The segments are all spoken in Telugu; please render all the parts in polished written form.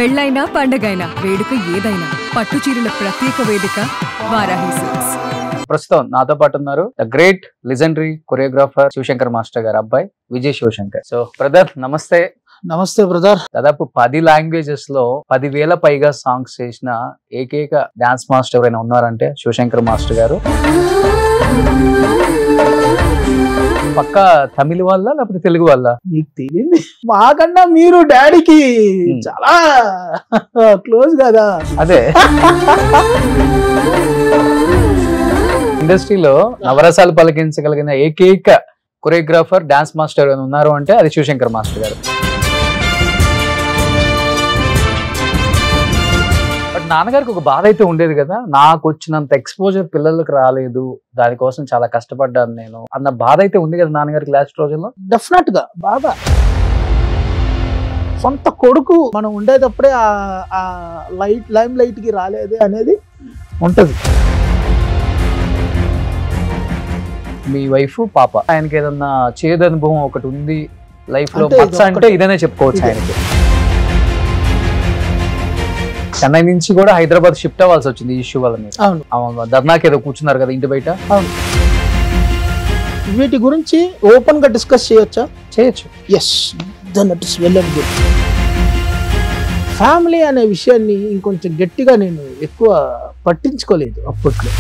పెళ్ళైనా పండగైనా వేడుక ఏదైనా పట్టు చీరల ప్రత్యేక వేదిక వారాహి సిల్క్స్. ప్రస్తుతం నాతో పాటు ఉన్నారు the great legendary choreographer Shivashankar master గారు అబ్బాయి విజయ్ శివశంకర్. సో బ్రదర్ నమస్తే. నమస్తే బ్రదర్. దాదాపు 10 లాంగ్వేజెస్ లో 10,000 పైగా సాంగ్స్ చేసిన ఏకైక డాన్స్ మాస్టర్ ఎవరైనా ఉన్నారంటే శివశంకర్ మాస్టర్ గారు. పక్క తమిళ వాళ్ళ లేకపోతే తెలుగు వాళ్ళ? మీకు తెలియదు, మాకన్నా మీరు డాడీకి చాలా క్లోజ్ కదా. అదే ఇండస్ట్రీలో నవరసాలు పలికించగలిగిన ఏకైక కొరియోగ్రాఫర్ డాన్స్ మాస్టర్ ఎవరైనా ఉన్నారు అంటే అది శివశంకర్ మాస్టర్ గారు. బట్ నాన్నగారికి ఒక బాధ అయితే ఉండేది కదా, నాకు వచ్చినంత ఎక్స్పోజర్ పిల్లలకు రాలేదు, దానికోసం చాలా కష్టపడ్డాను నేను అన్న బాధ అయితే ఉంది కదా నాన్నగారికి లాస్ట్ రోజుల్లో. డెఫినెట్ గా బాగా సొంత కొడుకు మనం ఉండేటప్పుడే ఆ లైమ్ లైట్ కి రాలేదు అనేది ఉంటది. మీ వైఫ్ పాప, ఆయనకి ఏదన్నా చేదు అనుభవం ఒకటి ఉంది లైఫ్ లో అంటే ఇదనే చెప్పుకోవచ్చు. ఆయనకి చెన్నై నుంచి కూడా హైదరాబాద్ షిఫ్ట్ అవ్వాల్సి వచ్చింది ఈ ఇష్యూ వల్ల. ధర్నాకి ఏదో కూర్చున్నారు కదా ఇంటి బయట. వీటి గురించి ఓపెన్ గా డిస్కస్ చేయొచ్చా? చేయొచ్చు. Yes, then it is well and good. Family అనే విషయాన్ని ఇంకొంచెం గట్టిగా నేను ఎక్కువ పట్టించుకోలేదు అప్పట్లో.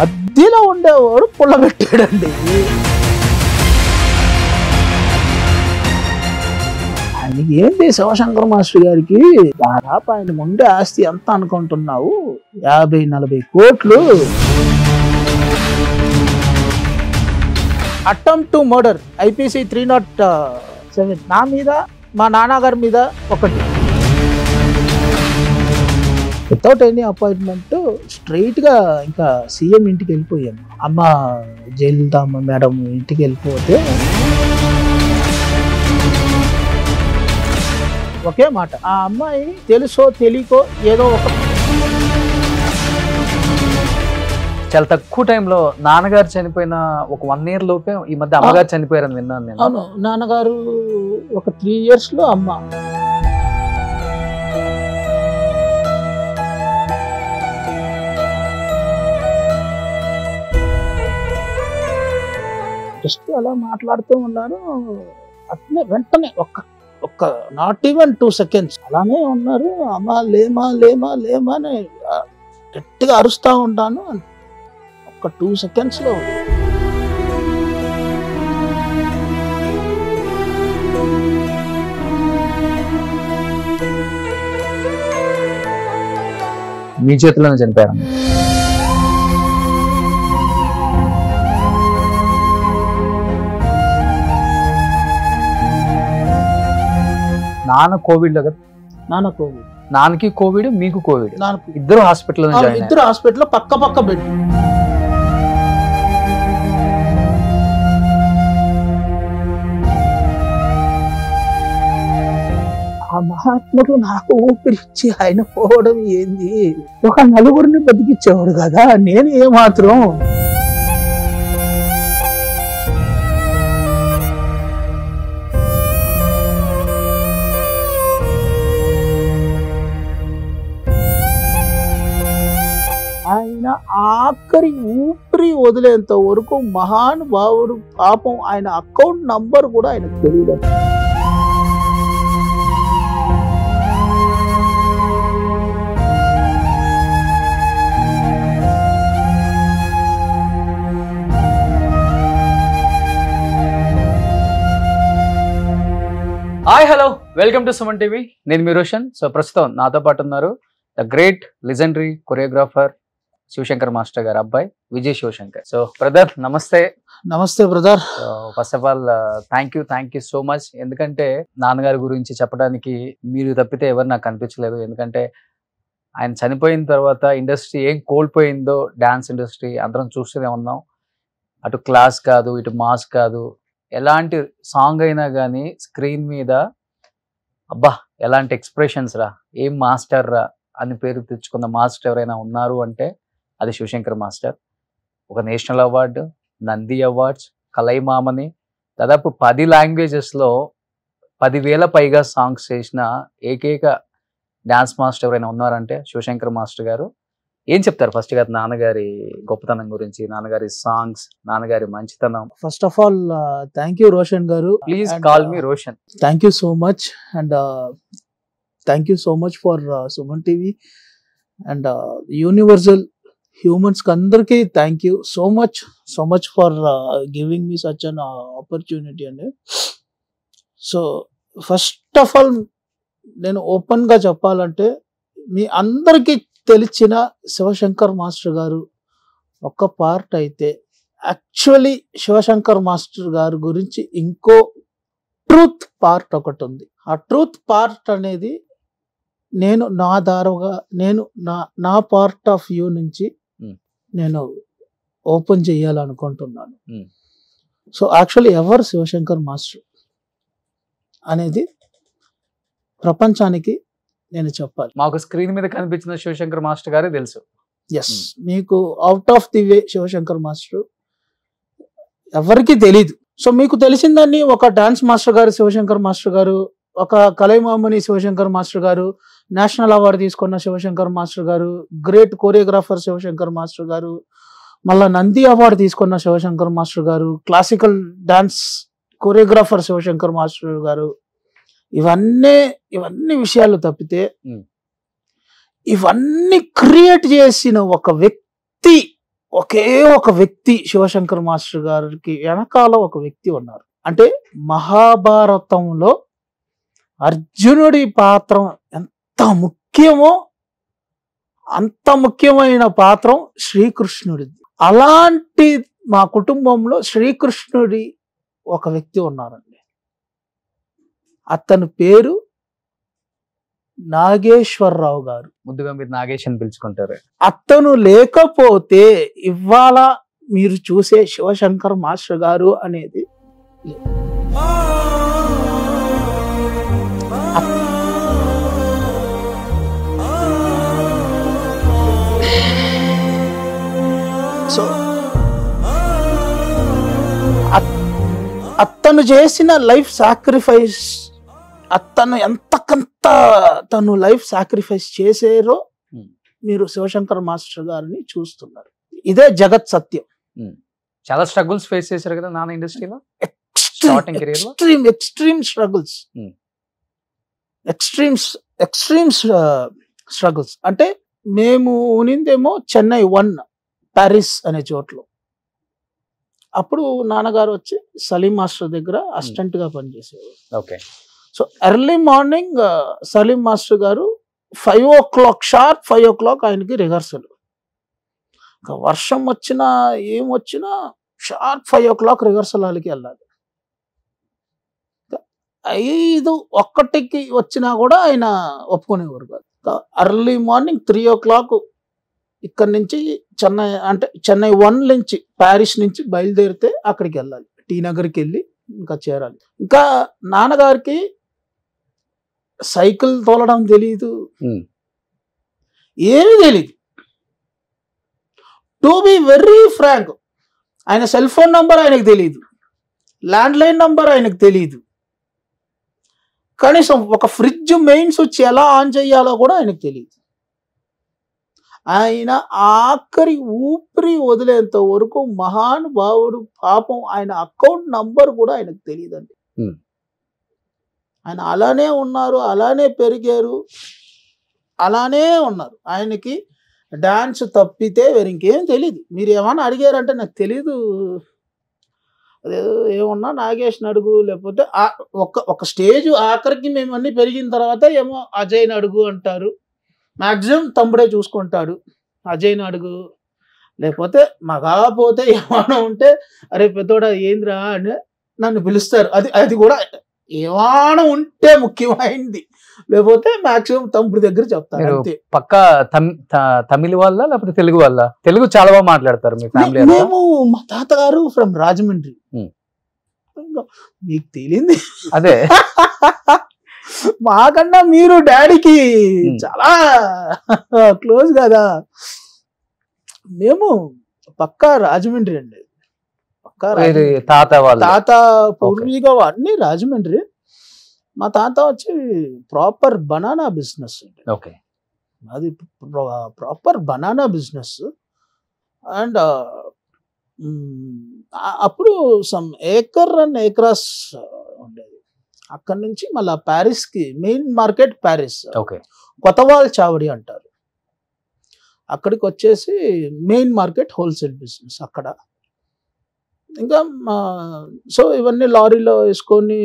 మధ్యలో ఉండేవాడు పుల్లబెట్టాడండి. ఆయన ఏంటి శివశంకర్ మాస్టర్ గారికి దాదాపు ఆయన ఉండే ఆస్తి ఎంత అనుకుంటున్నావు? 50-40 కోట్లు. అటెంప్ట్ టు మర్డర్ IPC 307 నా మీద, మా నాన్నగారి మీద ఒకటి. వితౌట్ ఎనీ అపాయింట్మెంట్ స్ట్రైట్ గా ఇంకా సీఎం ఇంటికి వెళ్ళిపోయాను. అమ్మ జయలలితమ్మ మేడం ఇంటికి వెళ్ళిపోతే ఒకే మాట, ఆ అమ్మాయి తెలుసో తెలియకో ఏదో ఒక చాలా తక్కువ టైంలో నాన్నగారు చనిపోయిన ఒక 1 year లోపే ఈ మధ్య అమ్మగారు చనిపోయారని విన్నాను నేను. అవును, నాన్నగారు ఒక 3 years లో అమ్మ. జస్ట్ అలా మాట్లాడుతూ ఉన్నారు, అట్లే వెంటనే ఒక్క నాట్ ఈవెన్ 2 seconds అలానే ఉన్నారు. అమ్మ లేమా లేమా లేమా అని గట్టిగా అరుస్తూ ఉంటాను. ఒక్క 2 seconds లో మీ చేతిలోనే చనిపోయారు. నాన్న కోవిడ్ లో కదా? నాన్న కోవిడ్. నాన్నకి కోవిడ్, మీకు కోవిడ్, ఇద్దరు హాస్పిటల్ ఇద్దరు హాస్పిటల్ పక్క బెడ్. ఆ మహాత్ముడు నాకు ఊపిరిచ్చి ఆయన పోవడం ఏంది? ఒక 4 బతికిచ్చేవాడు కదా, నేను ఏమాత్రం. ఆయన ఆఖరి ఊపిరి వదిలేంత వరకు మహానుభావుడు పాపం. ఆయన అకౌంట్ నంబర్ కూడా ఆయనకు తెలియదు. Hi hello, welcome to Suman TV. నేను మీ రోషన్. సో ప్రస్తుతం నాతో పాటు ఉన్నారు the great legendary choreographer Shivashankar master గారు అబ్బాయి విజయ్ శివశంకర్. సో బ్రదర్ నమస్తే. నమస్తే brother. First of all thank you so much. ఎందుకంటే నాన్నగారి గురించి చెప్పడానికి మీరు తప్పితే ఎవరు నాకు కనిపించలేదు. ఎందుకంటే ఆయన చనిపోయిన తర్వాత ఇండస్ట్రీ ఏం కోల్పోయిందో, డాన్స్ ఇండస్ట్రీ అందరం చూస్తూనే ఉన్నాం. అటు క్లాస్ కాదు, ఇటు మాస్ కాదు, ఎలాంటి సాంగ్ అయినా కానీ స్క్రీన్ మీద అబ్బా ఎలాంటి ఎక్స్ప్రెషన్స్ రా, ఏం మాస్టర్ రా అని పేరు తెచ్చుకున్న మాస్టర్ ఎవరైనా ఉన్నారు అంటే అది శివశంకర్ మాస్టర్. ఒక national award, Nandi awards, Kalaimamani, దాదాపు 10 లాంగ్వేజెస్లో 10,000 పైగా సాంగ్స్ చేసిన ఏకైక డాన్స్ మాస్టర్ ఎవరైనా ఉన్నారంటే శివశంకర్ మాస్టర్ గారు. ఏం చెప్తారు ఫస్ట్ గారు నాన్నగారి గొప్పతనం గురించి, నాన్నగారి సాంగ్స్, నాన్నగారి మంచితనం? First of all thank you Roshan garu. Please call me Roshan. Thank you so much and thank you so much for Suman TV and universal humans అందరికీ thank you so much for giving me such an opportunity అండి. సో ఫస్ట్ ఆఫ్ ఆల్ నేను ఓపెన్ గా చెప్పాలంటే, మీ అందరికీ తెలిసిన శివశంకర్ మాస్టర్ గారు ఒక పార్ట్ అయితే, యాక్చువల్లీ శివశంకర్ మాస్టర్ గారి గురించి ఇంకో ట్రూత్ పార్ట్ ఒకటి ఉంది. ఆ ట్రూత్ పార్ట్ అనేది నేను నా దారుగా నా పార్ట్ ఆఫ్ వ్యూ నుంచి నేను ఓపెన్ చేయాలనుకుంటున్నాను. సో యాక్చువల్లీ ఎవరు శివశంకర్ మాస్టర్ అనేది ప్రపంచానికి నేను చెప్పాలి. మాకు స్క్రీన్ మీద కనిపించిన శివశంకర్ మాస్టర్ గారే తెలుసు. ఎస్, మీకు out of the way Shivashankar master ఎవరికి తెలీదు. సో మీకు తెలిసిందని ఒక డాన్స్ మాస్టర్ గారు శివశంకర్ మాస్టర్ గారు, ఒక కలైమామని శివశంకర్ మాస్టర్ గారు, నేషనల్ అవార్డు తీసుకున్న శివశంకర్ మాస్టర్ గారు, గ్రేట్ కోరియోగ్రాఫర్ శివశంకర్ మాస్టర్ గారు, మళ్ళా నంది అవార్డు తీసుకున్న శివశంకర్ మాస్టర్ గారు, classical dance choreographer Shivashankar master గారు, ఇవన్నీ విషయాలు తప్పితే ఇవన్నీ క్రియేట్ చేసిన ఒక వ్యక్తి, ఒకే ఒక వ్యక్తి శివశంకర్ మాస్టర్ గారికి వెనకాల ఒక వ్యక్తి ఉన్నారు. అంటే మహాభారతంలో అర్జునుడి పాత్ర ఎంత ముఖ్యమో అంత ముఖ్యమైన పాత్ర శ్రీకృష్ణుడిది. అలాంటి మా కుటుంబంలో శ్రీకృష్ణుడి ఒక వ్యక్తి ఉన్నారండి. అతని పేరు నాగేశ్వరరావు గారు. ముద్దుగా మీరు నాగేష్ అని పిలుచుకుంటారు. అతను లేకపోతే ఇవాళ మీరు చూసే శివశంకర్ మాస్టర్ గారు అనేది సో అతను చేసిన లైఫ్ సాక్రిఫైస్, అతను ఎంతకంత తను లైఫ్ సాక్రిఫైస్ చేసారో మీరు శివశంకర్ మాస్టర్ గారిని చూస్తున్నారు. ఇదే జగత్ సత్యం. చాలా స్ట్రగుల్స్ ఫేస్ చేశారు కదా నాన్న ఇండస్ట్రీలో. Extreme struggles, extreme struggles. అంటే మేము ఉనిందేమో చెన్నై 1 ప్యారిస్ అనే చోట్లో. అప్పుడు నాన్నగారు వచ్చి సలీం మాస్టర్ దగ్గర అసిస్టెంట్ గా పనిచేసేవారు. Okay. So early morning Salim master గారు 5 o'clock షార్ప్ 5 o'clock ఆయనకి రిహర్సల్. వర్షం వచ్చినా ఏమొచ్చినా షార్ప్ 5 o'clock రిహర్సల్ హాల్కి వెళ్ళాలి. 5:01 వచ్చినా కూడా ఆయన ఒప్పుకునేవారు కాదు. ఎర్లీ మార్నింగ్ 3 o'clock ఇక్కడ నుంచి చెన్నై 1 నుంచి ప్యారిస్ నుంచి బయలుదేరితే అక్కడికి వెళ్ళాలి, టీ నగర్కి వెళ్ళి ఇంకా చేరాలి. ఇంకా నాన్నగారికి సైకిల్ తోలడం తెలీదు, ఏమీ తెలీదు. టు బి వెరీ ఫ్రాంక్, ఆయన సెల్ ఫోన్ నంబర్ ఆయనకు తెలియదు, ల్యాండ్ లైన్ నంబర్ ఆయనకు తెలియదు, కనీసం ఒక ఫ్రిడ్జ్ మెయిన్ స్విచ్ ఎలా ఆన్ చేయాలో కూడా ఆయనకు తెలియదు. ఆయన ఆఖరి ఊపిరి వదిలేంత వరకు మహానుభావుడు పాపం ఆయన అకౌంట్ నంబర్ కూడా ఆయనకు తెలియదండి. ఆయన అలానే ఉన్నారు, అలానే పెరిగారు, అలానే ఉన్నారు. ఆయనకి డాన్స్ తప్పితే వేరే ఇంకేం తెలియదు. మీరు ఏమన్నా అడిగారంటే నాకు తెలీదు, అదే ఏమన్నా నాగేష్ని అడుగు, లేకపోతే ఒక స్టేజ్ ఆఖరికి మేము అన్ని పెరిగిన తర్వాత ఏమో అజయ్ని అడుగు అంటారు. మ్యాక్సిమం తమ్ముడే చూసుకుంటాడు, అజయ్ని అడుగు, లేకపోతే మగాపోతే ఏమైనా ఉంటే అరే పెద్దోడా ఏంద్రా అని నన్ను పిలుస్తారు. అది కూడా ఏమైనా ఉంటే ముఖ్యమైంది, లేకపోతే మాక్సిమం తమ్ముడి దగ్గర చెప్తారు అంతే. పక్కా తమిళ వాళ్ళ లేకపోతే తెలుగు వాళ్ళ? తెలుగు చాలా బాగా మాట్లాడతారు మీ ఫ్యామిలీ. మేము మా తాతగారు ఫ్రమ్ రాజమండ్రి, మీకు తెలియంది అదే. మాకన్నా మీరు డాడీకి చాలా క్లోజ్ కదా. మేము పక్కా రాజమండ్రి అండి, పక్కా తాత పూర్వీగా అన్ని రాజమండ్రి. మా తాత వచ్చి ప్రాపర్ బనానా బిజినెస్ అండి. ఓకే. అది ప్రాపర్ బనానా బిజినెస్. అండ్ అప్పుడు సమ్ ఏకర్ అండ్ ఏక్రాస్ ఉండేది. అక్కడి నుంచి మళ్ళీ ప్యారిస్కి, main market Parry's, okay. Kothwal Chavadi అంటారు, అక్కడికి వచ్చేసి మెయిన్ మార్కెట్ హోల్సేల్ బిజినెస్ అక్కడ. ఇంకా సో ఇవన్నీ లారీలో వేసుకొని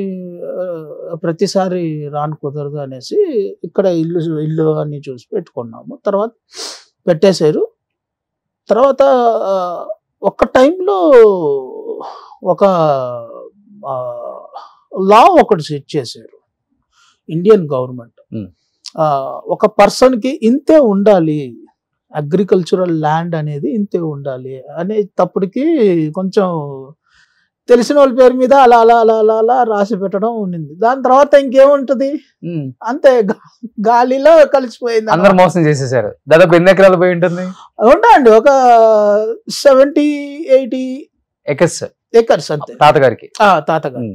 ప్రతిసారి రాను కుదరదు అనేసి ఇక్కడ ఇల్లు అన్ని చూసి పెట్టుకున్నాము. తర్వాత పెట్టేశారు. తర్వాత ఒక టైంలో ఒక లా ఒకటి సెట్ చేశారు ఇండియన్ గవర్నమెంట్. ఒక పర్సన్కి ఇంతే ఉండాలి, అగ్రికల్చరల్ ల్యాండ్ అనేది ఇంతే ఉండాలి అనే తప్పటికి కొంచెం తెలిసిన వాళ్ళ పేరు మీద అలా అలా అలా అలా అలా రాసి పెట్టడం ఉండింది. దాని తర్వాత ఇంకేముంటది, అంతే గాలిలో కలిసిపోయింది. అందరూ మోసం చేసేసారు. దాదాపు ఎన్ని ఎకరాలు పోయి ఉంటుంది? ఉంటాయండి ఒక 70-80 ఏకర్స్ అంతే తాతగారికి. తాతగారు.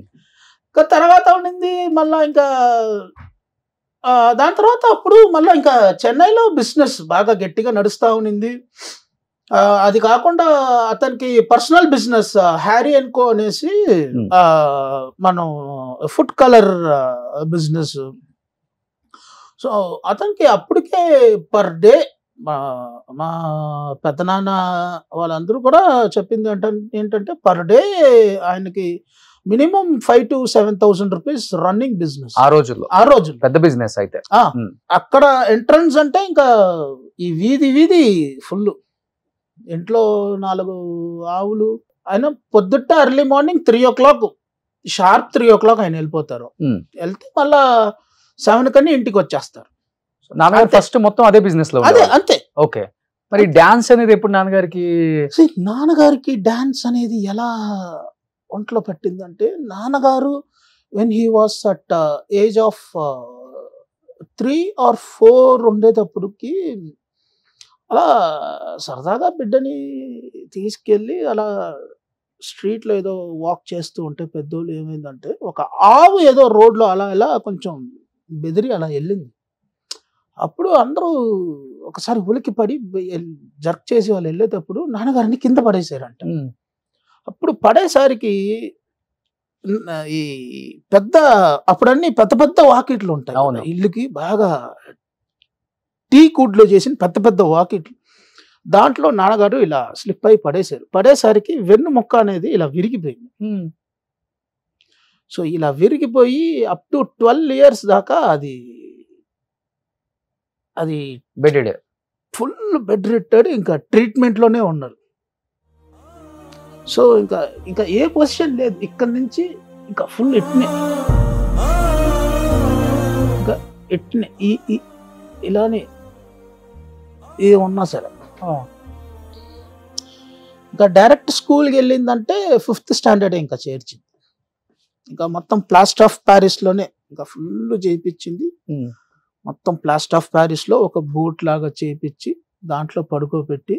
తర్వాత ఉండింది మళ్ళా ఇంకా దాని తర్వాత అప్పుడు మళ్ళీ ఇంకా చెన్నైలో బిజినెస్ బాగా గట్టిగా నడుస్తూ ఉన్నింది. అది కాకుండా అతనికి personal business Harry and co అనేసి మనం ఫుడ్ కలర్ బిజినెస్. సో అతనికి అప్పటికే పర్ డే మా పెద్దనాన్న వాళ్ళందరూ కూడా చెప్పింది ఏంటంటే పర్ డే ఆయనకి minimum 5,000 to 7,000 rupees running business ఆ రోజుల్లో. పెద్ద బిజినెస్ అయితే అక్కడ ఎంట్రన్స్ అంటే ఇంకా ఈ వీధి ఫుల్. ఇంట్లో 4 ఆవులు. ఆయన పొద్దుట early morning 3 o'clock sharp 3 o'clock ఆయన వెళ్ళిపోతారు. వెళ్తే మళ్ళా 7 కని ఇంటికి వచ్చేస్తారు. నాన్నగారు ఫస్ట్ మొత్తం అదే బిజినెస్ లో అదే అంతే. ఓకే. మరి డాన్స్ అనేది ఎప్పుడు నాన్నగారికి డాన్స్ అనేది ఎలా ఒంట్లో పట్టిందంటే, నాన్నగారు when he was at age of 3 or 4 ఉండేటప్పటికి అలా సరదాగా బిడ్డని తీసుకెళ్ళి అలా స్ట్రీట్లో ఏదో వాక్ చేస్తూ ఉంటే పెద్దోళ్ళు ఏమైందంటే ఒక ఆవు ఏదో రోడ్లో అలా ఇలా కొంచెం బెదిరి అలా వెళ్ళింది. అప్పుడు అందరూ ఒకసారి ఉలికి పడి జర్క్ చేసి వాళ్ళు వెళ్ళేటప్పుడు నాన్నగారిని కింద పడేసారంట. అప్పుడు పడేసరికి ఈ అప్పుడన్నీ పెద్ద వాకిట్లు ఉంటాయి ఇల్లుకి, బాగా టీ కుడ్లో చేసిన పెద్ద వాకిట్లు. దాంట్లో నాన్నగారు ఇలా స్లిప్ అయి పడేశారు. పడేసరికి వెన్ను ముక్క అనేది ఇలా విరిగిపోయింది. సో ఇలా విరిగిపోయి అప్ టు 12 years దాకా అది ఫుల్ బెడ్ రిట్టెడ్, ఇంకా ట్రీట్మెంట్లోనే ఉన్నారు. సో ఇంకా ఏ పొజిషన్ లేదు. ఇక్కడ నుంచి ఇంకా ఫుల్ ఇట్నే ఇలానే ఏమన్నా సరే. ఇంకా డైరెక్ట్ స్కూల్కి వెళ్ళిందంటే 5th standard ఇంకా చేర్చింది. ఇంకా మొత్తం ప్లాస్టర్ ఆఫ్ ప్యారిస్లోనే ఇంకా ఫుల్ చేయించింది. మొత్తం ప్లాస్టర్ ఆఫ్ ప్యారిస్లో ఒక బోట్ లాగా చేయించి దాంట్లో పడుకోబెట్టి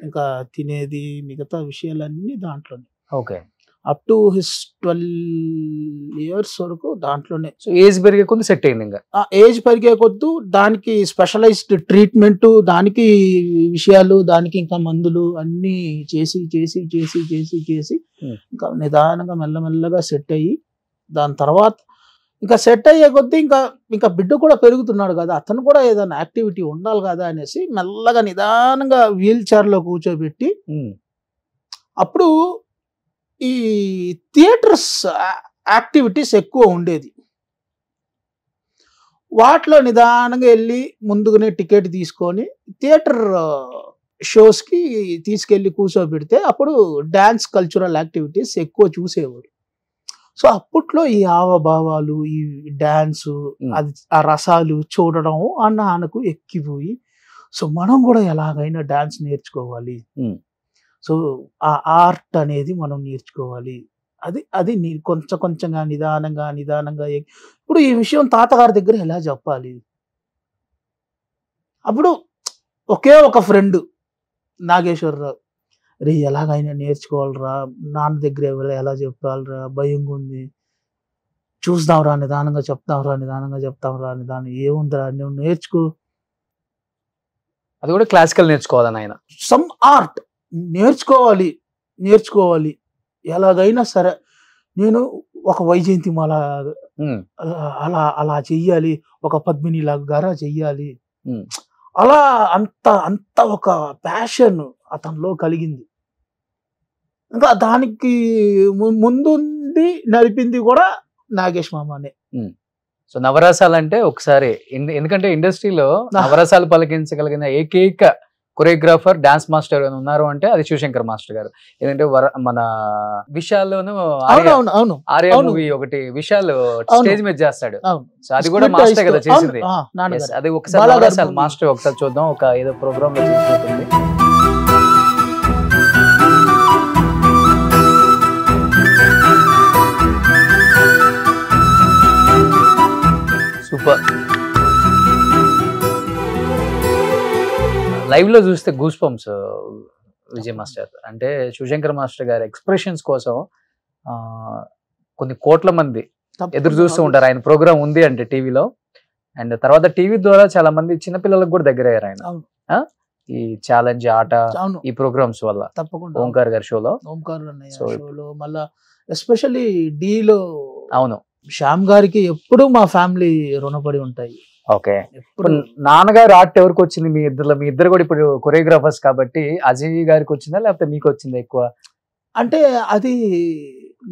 ఇంకా తినేది మిగతా విషయాలన్నీ దాంట్లోనే. Okay. Up to his 12 years వరకు దాంట్లోనే. సో ఏజ్ పెరిగే కొద్ది సెట్ అయింది. ఇంకా ఏజ్ పెరిగే కొద్దు దానికి స్పెషలైజ్డ్ ట్రీట్మెంట్, దానికి విషయాలు, దానికి ఇంకా మందులు అన్నీ చేసి చేసి చేసి చేసి చేసి ఇంకా నిదానంగా మెల్లమెల్లగా సెట్ అయ్యి, దాని తర్వాత ఇంకా సెట్ అయ్యే కొద్దీ ఇంకా బిడ్డ కూడా పెరుగుతున్నాడు కదా, అతను కూడా ఏదైనా యాక్టివిటీ ఉండాలి కదా అనేసి మెల్లగా నిదానంగా వీల్ చైర్లో కూర్చోబెట్టి అప్పుడు ఈ థియేటర్స్ యాక్టివిటీస్ ఎక్కువ ఉండేది. వాటిలో నిదానంగా వెళ్ళి ముందుగానే టికెట్ తీసుకొని థియేటర్ షోస్కి తీసుకెళ్ళి కూర్చోబెడితే అప్పుడు డ్యాన్స్ కల్చరల్ యాక్టివిటీస్ ఎక్కువ చూసేవారు. సో అప్పట్లో ఈ హావభావాలు, ఈ డ్యాన్సు, అది ఆ రసాలు చూడడం నాన్నకు ఎక్కిపోయి, సో మనం కూడా ఎలాగైనా డ్యాన్స్ నేర్చుకోవాలి, సో ఆ ఆర్ట్ అనేది మనం నేర్చుకోవాలి, అది కొంచెం కొంచెంగా నిదానంగా ఇప్పుడు ఈ విషయం తాతగారి దగ్గర ఎలా చెప్పాలి. అప్పుడు ఒకే ఒక ఫ్రెండ్ నాగేశ్వరరావు, రే ఎలాగైనా నేర్చుకోవాలరా, నాన్న దగ్గర ఎలా చెప్పాలరా, భయంగా ఉంది, చూస్తాంరా నిదానంగా చెప్తాంరా నిదానం ఏముందిరా నువ్వు నేర్చుకో. అది కూడా క్లాసికల్ నేర్చుకోవాలని ఆయన. సమ్ ఆర్ట్ నేర్చుకోవాలి ఎలాగైనా సరే. నేను ఒక వైజయంతిమాల అలా చెయ్యాలి, ఒక పద్మిని లాగా చెయ్యాలి, అలా అంత ఒక ప్యాషన్ అతనిలో కలిగింది. ఇంకా దానికి ముందుండి నడిపింది కూడా నాగేష్ మామనే. సో నవరసాలు అంటే ఒకసారి ఎందుకంటే ఇండస్ట్రీలో నవరసాలు పలికించగలిగిన ఏకైక కొరియోగ్రాఫర్ డాన్స్ మాస్టర్ ఉన్నారు అంటే అది శివశంకర్ మాస్టర్ గారు. ఎందుకంటే మన విశాల్లోను ఆర్య మూవీ ఒకటి విశాల్ స్టేజ్ మీద చేస్తాడు. సో అది కూడా మాస్టర్ కదా చేసింది. అది ఒకసారి నవరసాలు మాస్టర్ ఒకసారి చూద్దాం, ఒక ఏదో ప్రోగ్రామ్ లో చూసినట్టుంది. సూపర్. లైవ్ లో చూస్తే గూస్ పంప్స్ విజయ్ మాస్టర్. అంటే శివశంకర్ మాస్టర్ గారి ఎక్స్ప్రెషన్స్ కోసం కొన్ని కోట్ల మంది ఎదురు చూస్తూ ఉంటారు. ఆయన ప్రోగ్రామ్ ఉంది అంటే టీవీలో. అండ్ తర్వాత టీవీ ద్వారా చాలా మంది చిన్నపిల్లలకు కూడా దగ్గర అయ్యారు ఆయన. ఈ ఛాలెంజ్ ఆట ఈ ప్రోగ్రామ్స్ వల్ల. తప్పకుండా ఓంకార్ గారి షోలో, మళ్ళా ఎస్పెషల్లీ డీలో అవును శ్యామ్ గారికి ఎప్పుడు మా ఫ్యామిలీ రుణపడి ఉంటాయి. ఓకే. ఇప్పుడు నాన్నగారు ఆర్ట్ ఎవరికి వచ్చింది మీ ఇద్దరు? మీ ఇద్దరు కూడా ఇప్పుడు కొరియోగ్రాఫర్స్ కాబట్టి అజయ్ గారికి వచ్చిందా లేకపోతే మీకు వచ్చిందా ఎక్కువ? అంటే అది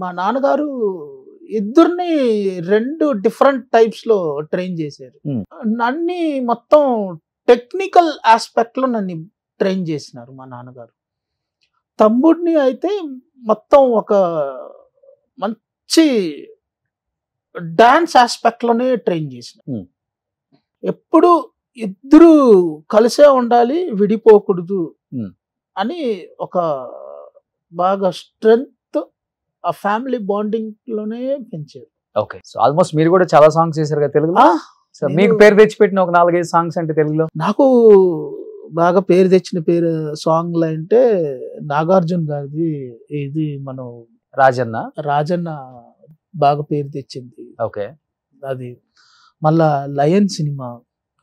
మా నాన్నగారు ఇద్దరిని 2 డిఫరెంట్ టైప్స్ లో ట్రైన్ చేశారు. నన్ను మొత్తం టెక్నికల్ ఆస్పెక్ట్ లో నన్ను ట్రైన్ చేసినారు మా నాన్నగారు. తమ్ముడిని అయితే మొత్తం ఒక మంచి డాన్స్ ఆస్పెక్ట్ లోనే ట్రైన్ చేసిన. ఎప్పుడు ఇద్దరు కలిసే ఉండాలి, విడిపోకూడదు అని ఒక బాగా స్ట్రెంగ్త్ ఆ ఫ్యామిలీ బాండింగ్ లోనే పెంచారు. ఓకే. సో ఆల్మోస్ట్ మీరు కూడా చాలా సాంగ్స్ చేశారు కదా తెలుగులో. సో మీకు పేరు తెచ్చిపెట్టిన ఒక 4-5 సాంగ్స్ అంటే తెలుగులో? నాకు బాగా పేరు తెచ్చిన సాంగ్లు అంటే నాగార్జున గారిది ఇది మనం రాజన్న బాగా పేరు తెచ్చింది. ఓకే. అది మళ్ళా లయన్ సినిమా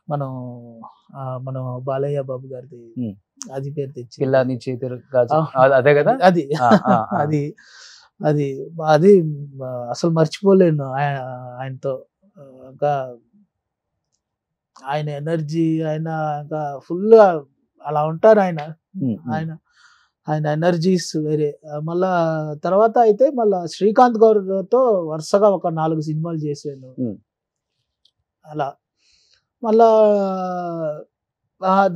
మనం బాలయ్య బాబు గారిది అది పేరు తెచ్చింది. అదే కదా. అది అది అది అది అసలు మర్చిపోలేను ఆయనతో. ఇంకా ఆయన ఎనర్జీ, ఆయన ఇంకా ఫుల్ అలా ఉంటారు ఆయన ఆయన ఎనర్జీస్ వేరే. మళ్ళా తర్వాత అయితే మళ్ళా శ్రీకాంత్ గారితో వరుసగా ఒక 4 సినిమాలు చేశాను అలా. మళ్ళా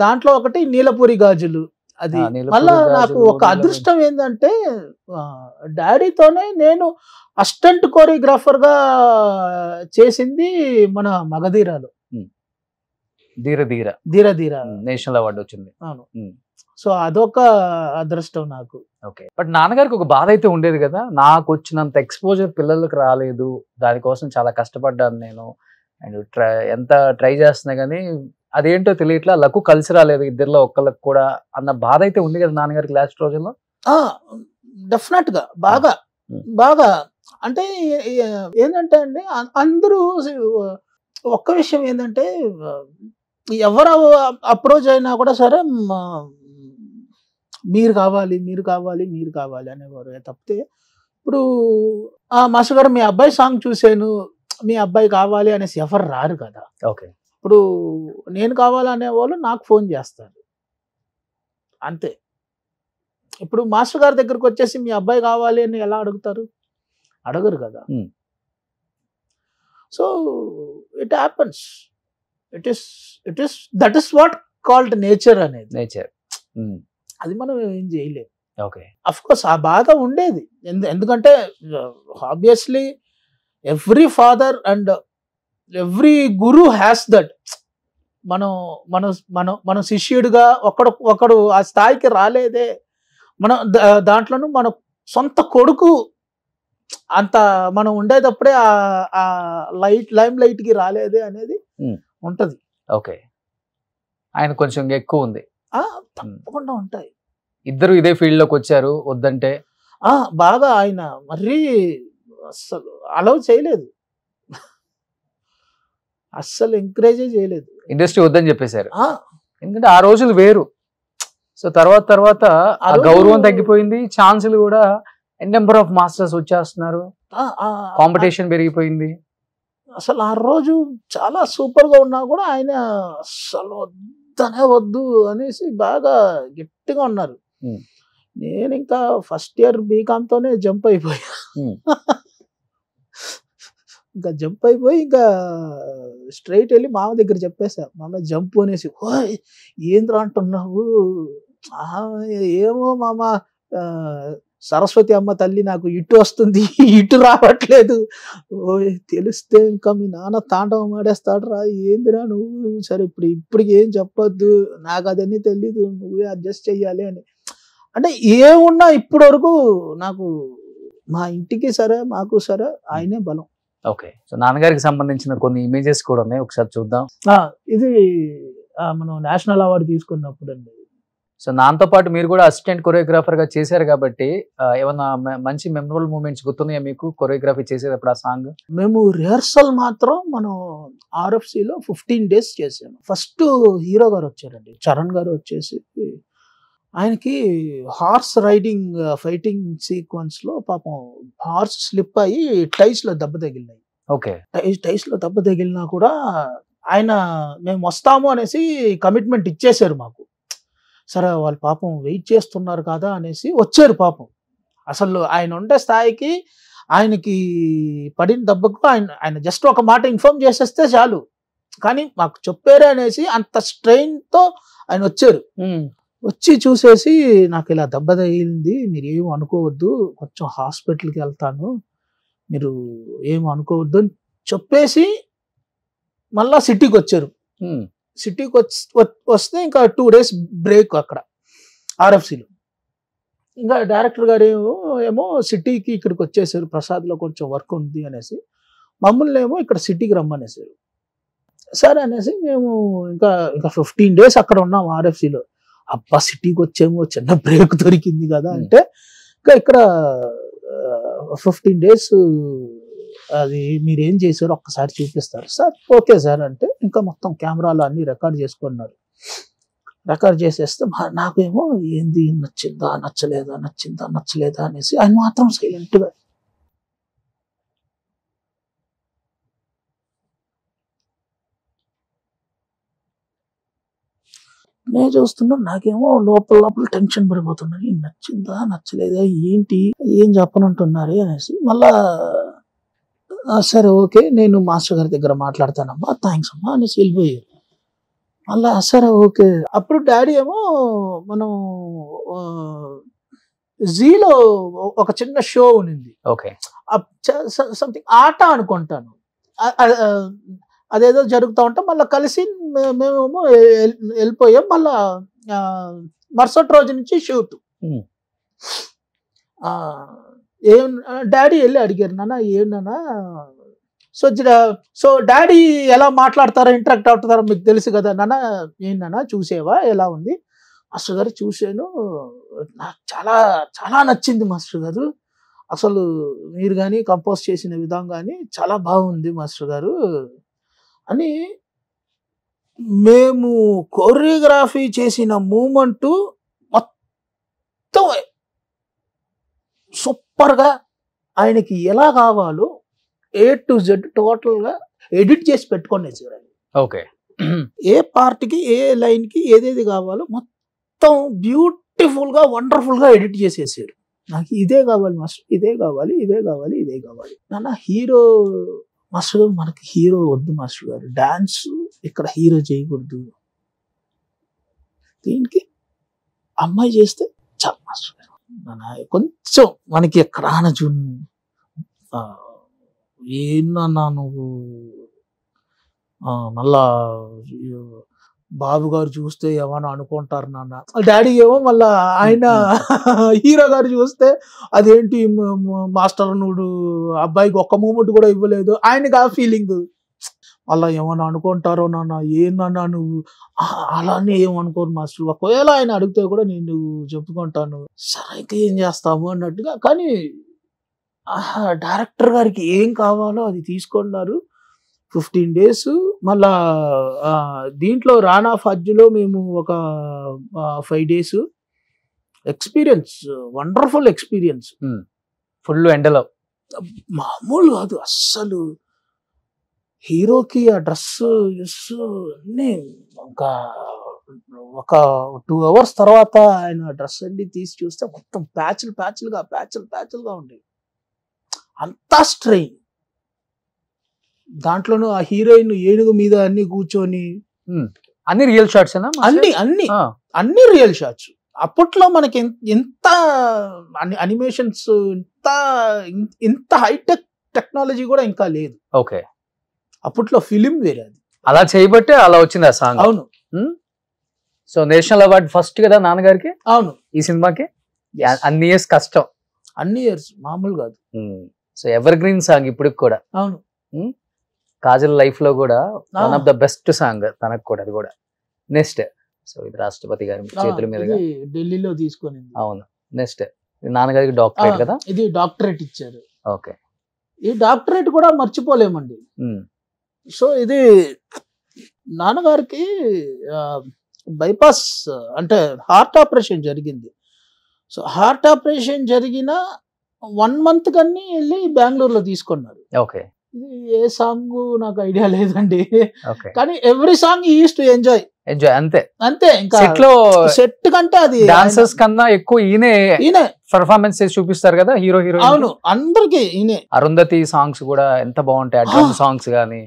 దాంట్లో ఒకటి నీలపూరి గాజులు. అది మళ్ళా నాకు ఒక అదృష్టం ఏంటంటే డాడీతోనే నేను అసిస్టెంట్ కోరియోగ్రాఫర్ గా చేసింది మన మగధీరాలో. ధీర నేషనల్ అవార్డు వచ్చింది. అవును. సో అదొక అదృష్టం నాకు. ఓకే. బట్ నాన్నగారికి ఒక బాధ అయితే ఉండేది కదా, నాకు వచ్చినంత ఎక్స్పోజర్ పిల్లలకు రాలేదు, దానికోసం చాలా కష్టపడ్డాను నేను, అండ్ ఎంత ట్రై చేస్తున్నా కానీ అదేంటో తెలియట్లా, లక్కు కలిసి రాలేదు ఇద్దరిలో ఒక్కళ్ళకి కూడా అన్న బాధ అయితే ఉంది కదా నాన్నగారికి లాస్ట్ రోజుల్లో. డెఫినెట్ గా బాగా బాగా అంటే ఏంటంటే అండి అందరూ ఒక్క విషయం ఏంటంటే ఎవరు అప్రోచ్ అయినా కూడా సరే మీరు కావాలి అనేవారు తప్పితే, ఇప్పుడు మాస్టర్ గారు మీ అబ్బాయి సాంగ్ చూసాను, మీ అబ్బాయి కావాలి అనేసి ఎవరు రారు కదా. ఓకే. ఇప్పుడు నేను కావాలనే వాళ్ళు నాకు ఫోన్ చేస్తారు అంతే. ఇప్పుడు మాస్టర్ గారి దగ్గరకు వచ్చేసి మీ అబ్బాయి కావాలి అని ఎలా అడుగుతారు? అడగరు కదా. So it happens. That is what called nature అనేది. నేచర్ అది మనం ఏం చేయలేము. ఓకే. అఫ్ కోర్స్ ఆ బాధ ఉండేది, ఎందుకంటే obviously every father and every Guru has that. మనం శిష్యుడిగా ఒకడు ఆ స్థాయికి రాలేదే, మనం దాంట్లోనూ మన సొంత కొడుకు అంత మనం ఉండేటప్పుడే ఆ లైమ్ లైట్ కి రాలేదే అనేది ఉంటది. ఓకే. ఆయన కొంచెం ఎక్కువ ఉంది. తప్పకుండా ఉంటాయి. ఇద్దరు ఇదే ఫీల్డ్ లోకి వచ్చారు, వద్దంటే బాగా ఆయన మరీ అసలు అలౌ చేయలేదు. అస్సలు ఎంకరేజే చేయలేదు. ఇండస్ట్రీ వద్దని చెప్పేశారు. ఆ, ఎందుకంటే ఆ రోజులు వేరు. సో తర్వాత ఆ ఆ రోజు- గౌరవం తగ్గిపోయింది, ఛాన్సులు కూడా నెంబర్ ఆఫ్ మాస్టర్స్ వచ్చేస్తున్నారు, కాంపిటీషన్ పెరిగిపోయింది. అసలు ఆ రోజు చాలా సూపర్ గా ఉన్నా కూడా ఆయన అసలు వద్దనే వద్దు అనేసి బాగా గట్టిగా ఉన్నారు. Hmm. నేను ఇంకా ఫస్ట్ ఇయర్ బీకామ్ తోనే జంప్ అయిపోయా. Hmm. ఇంకా జంప్ అయిపోయి ఇంకా స్ట్రైట్ వెళ్ళి మామ దగ్గర చెప్పేసా, మామ జంప్ అనేసి. ఓయ్ ఏంద్రా అంటున్నావు? ఆహా, ఏమో మామ, ఆ, సరస్వతి అమ్మ తల్లి నాకు ఇటు వస్తుంది ఇటు రావట్లేదు. ఓయ్ తెలిస్తే ఇంకా మీ నాన్న తాండవం ఆడేస్తాడు రా, ఏందిరా నువ్వు? సరే ఇప్పటికి ఏం చెప్పొద్దు, నాకు అదన్నీ తెలీదు, నువ్వే అడ్జస్ట్ చెయ్యాలి అని. అంటే ఏమున్నా ఇప్పటి వరకు నాకు మా ఇంటికి సరే మాకు సరే ఆయనే బలం. ఓకే, సో నాన్నగారికి సంబంధించిన కొన్ని ఇమేజెస్ కూడా ఉన్నాయి, ఒకసారి చూద్దాం. ఇది మనం నేషనల్ అవార్డు తీసుకున్నప్పుడు అండి. సో నాతో పాటు మీరు కూడా అసిస్టెంట్ కొరియోగ్రాఫర్ గా చేశారు కాబట్టి ఏమన్నా మంచి మెమరబుల్ మూమెంట్స్ గుర్తున్నాయా మీకు కొరియోగ్రఫీ చేసేటప్పుడు ఆ సాంగ్? మేము రిహర్సల్ మాత్రం మనం RFCలో 15 days చేసాము. ఫస్ట్ హీరో గారు వచ్చారండి, చరణ్ గారు వచ్చేసి ఆయనకి హార్స్ రైడింగ్ ఫైటింగ్ సీక్వెన్స్ లో పాపం హార్స్ స్లిప్ అయ్యి టైస్ లో దెబ్బ తగిలినాయి. ఓకే, టైస్ లో దెబ్బ తగిలినా కూడా ఆయన మేము వస్తాము అనేసి కమిట్మెంట్ ఇచ్చేశారు మాకు. సరే వాళ్ళు పాపం వెయిట్ చేస్తున్నారు కదా అనేసి వచ్చారు పాపం. అసలు ఆయన ఉండే స్థాయికి ఆయనకి పడిన దెబ్బకు ఆయన జస్ట్ ఒక మాట ఇన్ఫార్మ్ చేసేస్తే చాలు, కానీ మాకు చెప్పారే అనేసి అంత స్ట్రెయిన్తో ఆయన వచ్చారు. వచ్చి చూసేసి నాకు ఇలా దెబ్బ తగిలింది, మీరు ఏం అనుకోవద్దు, కొంచెం హాస్పిటల్కి వెళ్తాను, మీరు ఏం అనుకోవద్దు అని చెప్పేసి మళ్ళా సిటీకి వచ్చారు. సిటీకి వస్తే ఇంకా 2 days బ్రేక్ అక్కడ RFCలో. ఇంకా డైరెక్టర్ గారు ఏమో సిటీకి ఇక్కడికి వచ్చేసారు, ప్రసాద్లో కొంచెం వర్క్ ఉంది అనేసి మమ్మల్ని ఏమో ఇక్కడ సిటీకి రమ్మనేసారు. సరే అనేసి మేము ఇంకా 15 days అక్కడ ఉన్నాం RFCలో. అబ్బా సిటీకి వచ్చేమో, చిన్న బ్రేక్ దొరికింది కదా అంటే ఇంకా ఇక్కడ 15 days అది మీరు ఏం చేశారో ఒక్కసారి చూపిస్తారు సార్. ఓకే సార్ అంటే ఇంకా మొత్తం కెమెరాలు అన్ని రికార్డ్ చేసుకున్నారు. రికార్డ్ చేసేస్తే నాకేమో ఏంది నచ్చిందా నచ్చలేదా అనేసి ఆయన మాత్రం సైలెంట్గా. నేను చూస్తున్నా, నాకేమో లోపల టెన్షన్ పడిపోతున్నది, నచ్చిందా నచ్చలేదా ఏంటి ఏం చెప్పనంటున్నారు అనేసి. మళ్ళా సరే ఓకే నేను మాస్టర్ గారి దగ్గర మాట్లాడతానమ్మా, థ్యాంక్స్ అమ్మా అనేసి వెళ్ళిపోయారు. మళ్ళా సరే ఓకే. అప్పుడు డాడీ ఏమో మనం జీలో ఒక చిన్న షో ఉన్నింది, ఓకే సంథింగ్ ఆట అనుకుంటాను, అదేదో జరుగుతూ ఉంటాం. మళ్ళీ కలిసి మేమేమో వెళ్ళిపోయాం. మళ్ళా మరుసటి రోజు నుంచి షూట్. ఏం డాడీ వెళ్ళి అడిగారు, నాన్న ఏం నాన్న, సో డాడీ ఎలా మాట్లాడతారో ఇంటరాక్ట్ అవుతారో మీకు తెలుసు కదా నాన్న, ఏంటన్నా చూసేవా ఎలా ఉంది? మాస్టర్ గారు చూసాను, నాకు చాలా చాలా నచ్చింది మాస్టర్ గారు, అసలు మీరు కానీ కంపోజ్ చేసిన విధంగా కానీ చాలా బాగుంది మాస్టర్ గారు అని. మేము కొరియోగ్రఫీ చేసిన మూమెంట్ మొత్తం సూపర్గా ఆయనకి ఎలా కావాలో A to Z టోటల్గా ఎడిట్ చేసి పెట్టుకొని వచ్చారు. ఓకే, ఏ పార్ట్కి ఏ లైన్కి ఏదేది కావాలో మొత్తం బ్యూటిఫుల్గా వండర్ఫుల్గా ఎడిట్ చేసేసారు. నాకు ఇదే కావాలి మాస్టర్, ఇదే కావాలి నాన్న. హీరో మాస్టర్ గారు మనకి హీరో వద్దు మాస్టర్ గారు, డాన్స్ ఇక్కడ హీరో చేయకూడదు, దీనికి అమ్మాయి చేస్తే చాలు మాస్టర్ గారు. కొంచెం మనకి ఎక్కడ ఏందన్నా నువ్వు మళ్ళా బాబు గారు చూస్తే ఏమన్నా అనుకుంటారు నాన్న. డాడీ ఏమో మళ్ళా ఆయన హీరో గారు చూస్తే అదేంటి మాస్టర్ నువ్వు అబ్బాయికి ఒక్క మూమెంట్ కూడా ఇవ్వలేదు, ఆయనకి ఆ ఫీలింగ్. అలా ఏమన్నా అనుకుంటారో నాన్న, ఏందన్నా నువ్వు అలానే ఏమనుకోరు మాస్టర్, ఒకవేళ ఆయన అడిగితే కూడా నేను చెప్పుకుంటాను, సరే ఏం చేస్తాము అన్నట్టుగా. కానీ డైరెక్టర్ గారికి ఏం కావాలో అది తీసుకున్నారు. 15 days. మళ్ళా దీంట్లో రానా ఫజ్లో మేము ఒక 5 days. Experience, wonderful experience. Full ఎండలో మామూలు కాదు అస్సలు. హీరోకి ఆ డ్రెస్ అన్నీ ఒక 2 hours తర్వాత ఆయన డ్రెస్ అన్ని తీసి చూస్తే మొత్తం ప్యాచ్లుగా ఉండేవి. అంతా స్ట్రెయిన్. దాంట్లోనూ ఆ హీరోయిన్ ఏనుగు మీద అన్ని కూర్చొని, అన్ని రియల్ షాట్స్ అన్ని రియల్ షాట్స్. అప్పట్లో మనకి ఎంత అనిమేషన్స్, ఇంత హైటెక్ టెక్నాలజీ కూడా ఇంకా లేదు. ఓకే, అప్పట్లో ఫిలిం వేరే. అది అలా చేయబట్టే అలా వచ్చింది ఆ సాంగ్. అవును. సో నేషనల్ అవార్డు ఫస్ట్ కదా నాన్నగారికి. అవును, ఈ సినిమాకి అన్ని ఇయర్స్ కష్టం, అన్ని ఇయర్స్ మామూలు కాదు. సో ఎవర్ గ్రీన్ సాంగ్ ఇప్పటికి కూడా. అవును, కాజల్ లైఫ్ లో కూడా one of the best song తనకు కూడా. అది కూడా నెక్స్ట్. సో ఇది రాష్ట్రపతి గారి చేతుల మీదుగా ఢిల్లీలో తీసుకొని. అవును. నెక్స్ట్ నాన్నగారికి డాక్టరేట్ కదా. ఇది డాక్టరేట్ ఇచ్చారు. ఓకే, ఈ డాక్టరేట్ కూడా మర్చిపోలేమండి. సో ఇది నాన్నగారికి బైపాస్ అంటే హార్ట్ ఆపరేషన్ జరిగింది. సో హార్ట్ ఆపరేషన్ జరిగిన 1 month కన్నీ వెళ్ళి బెంగళూరులో తీసుకున్నారు. ఓకే, ఇది ఏ సాంగ్ నాకు ఐడియా లేదండి. ఓకే, కానీ every song is to enjoy. అంతే. ఇంకా సెట్ కంటే అది డాన్సర్స్ కన్నా ఎక్కువ ఈయన పర్ఫార్మెన్స్ చూపిస్తారు కదా హీరో. అవును, అందరికి ఈయనే. అరుంధతి సాంగ్స్ కూడా ఎంత బాగుంటాయి, అడ్వాన్స్ సాంగ్స్ గానీ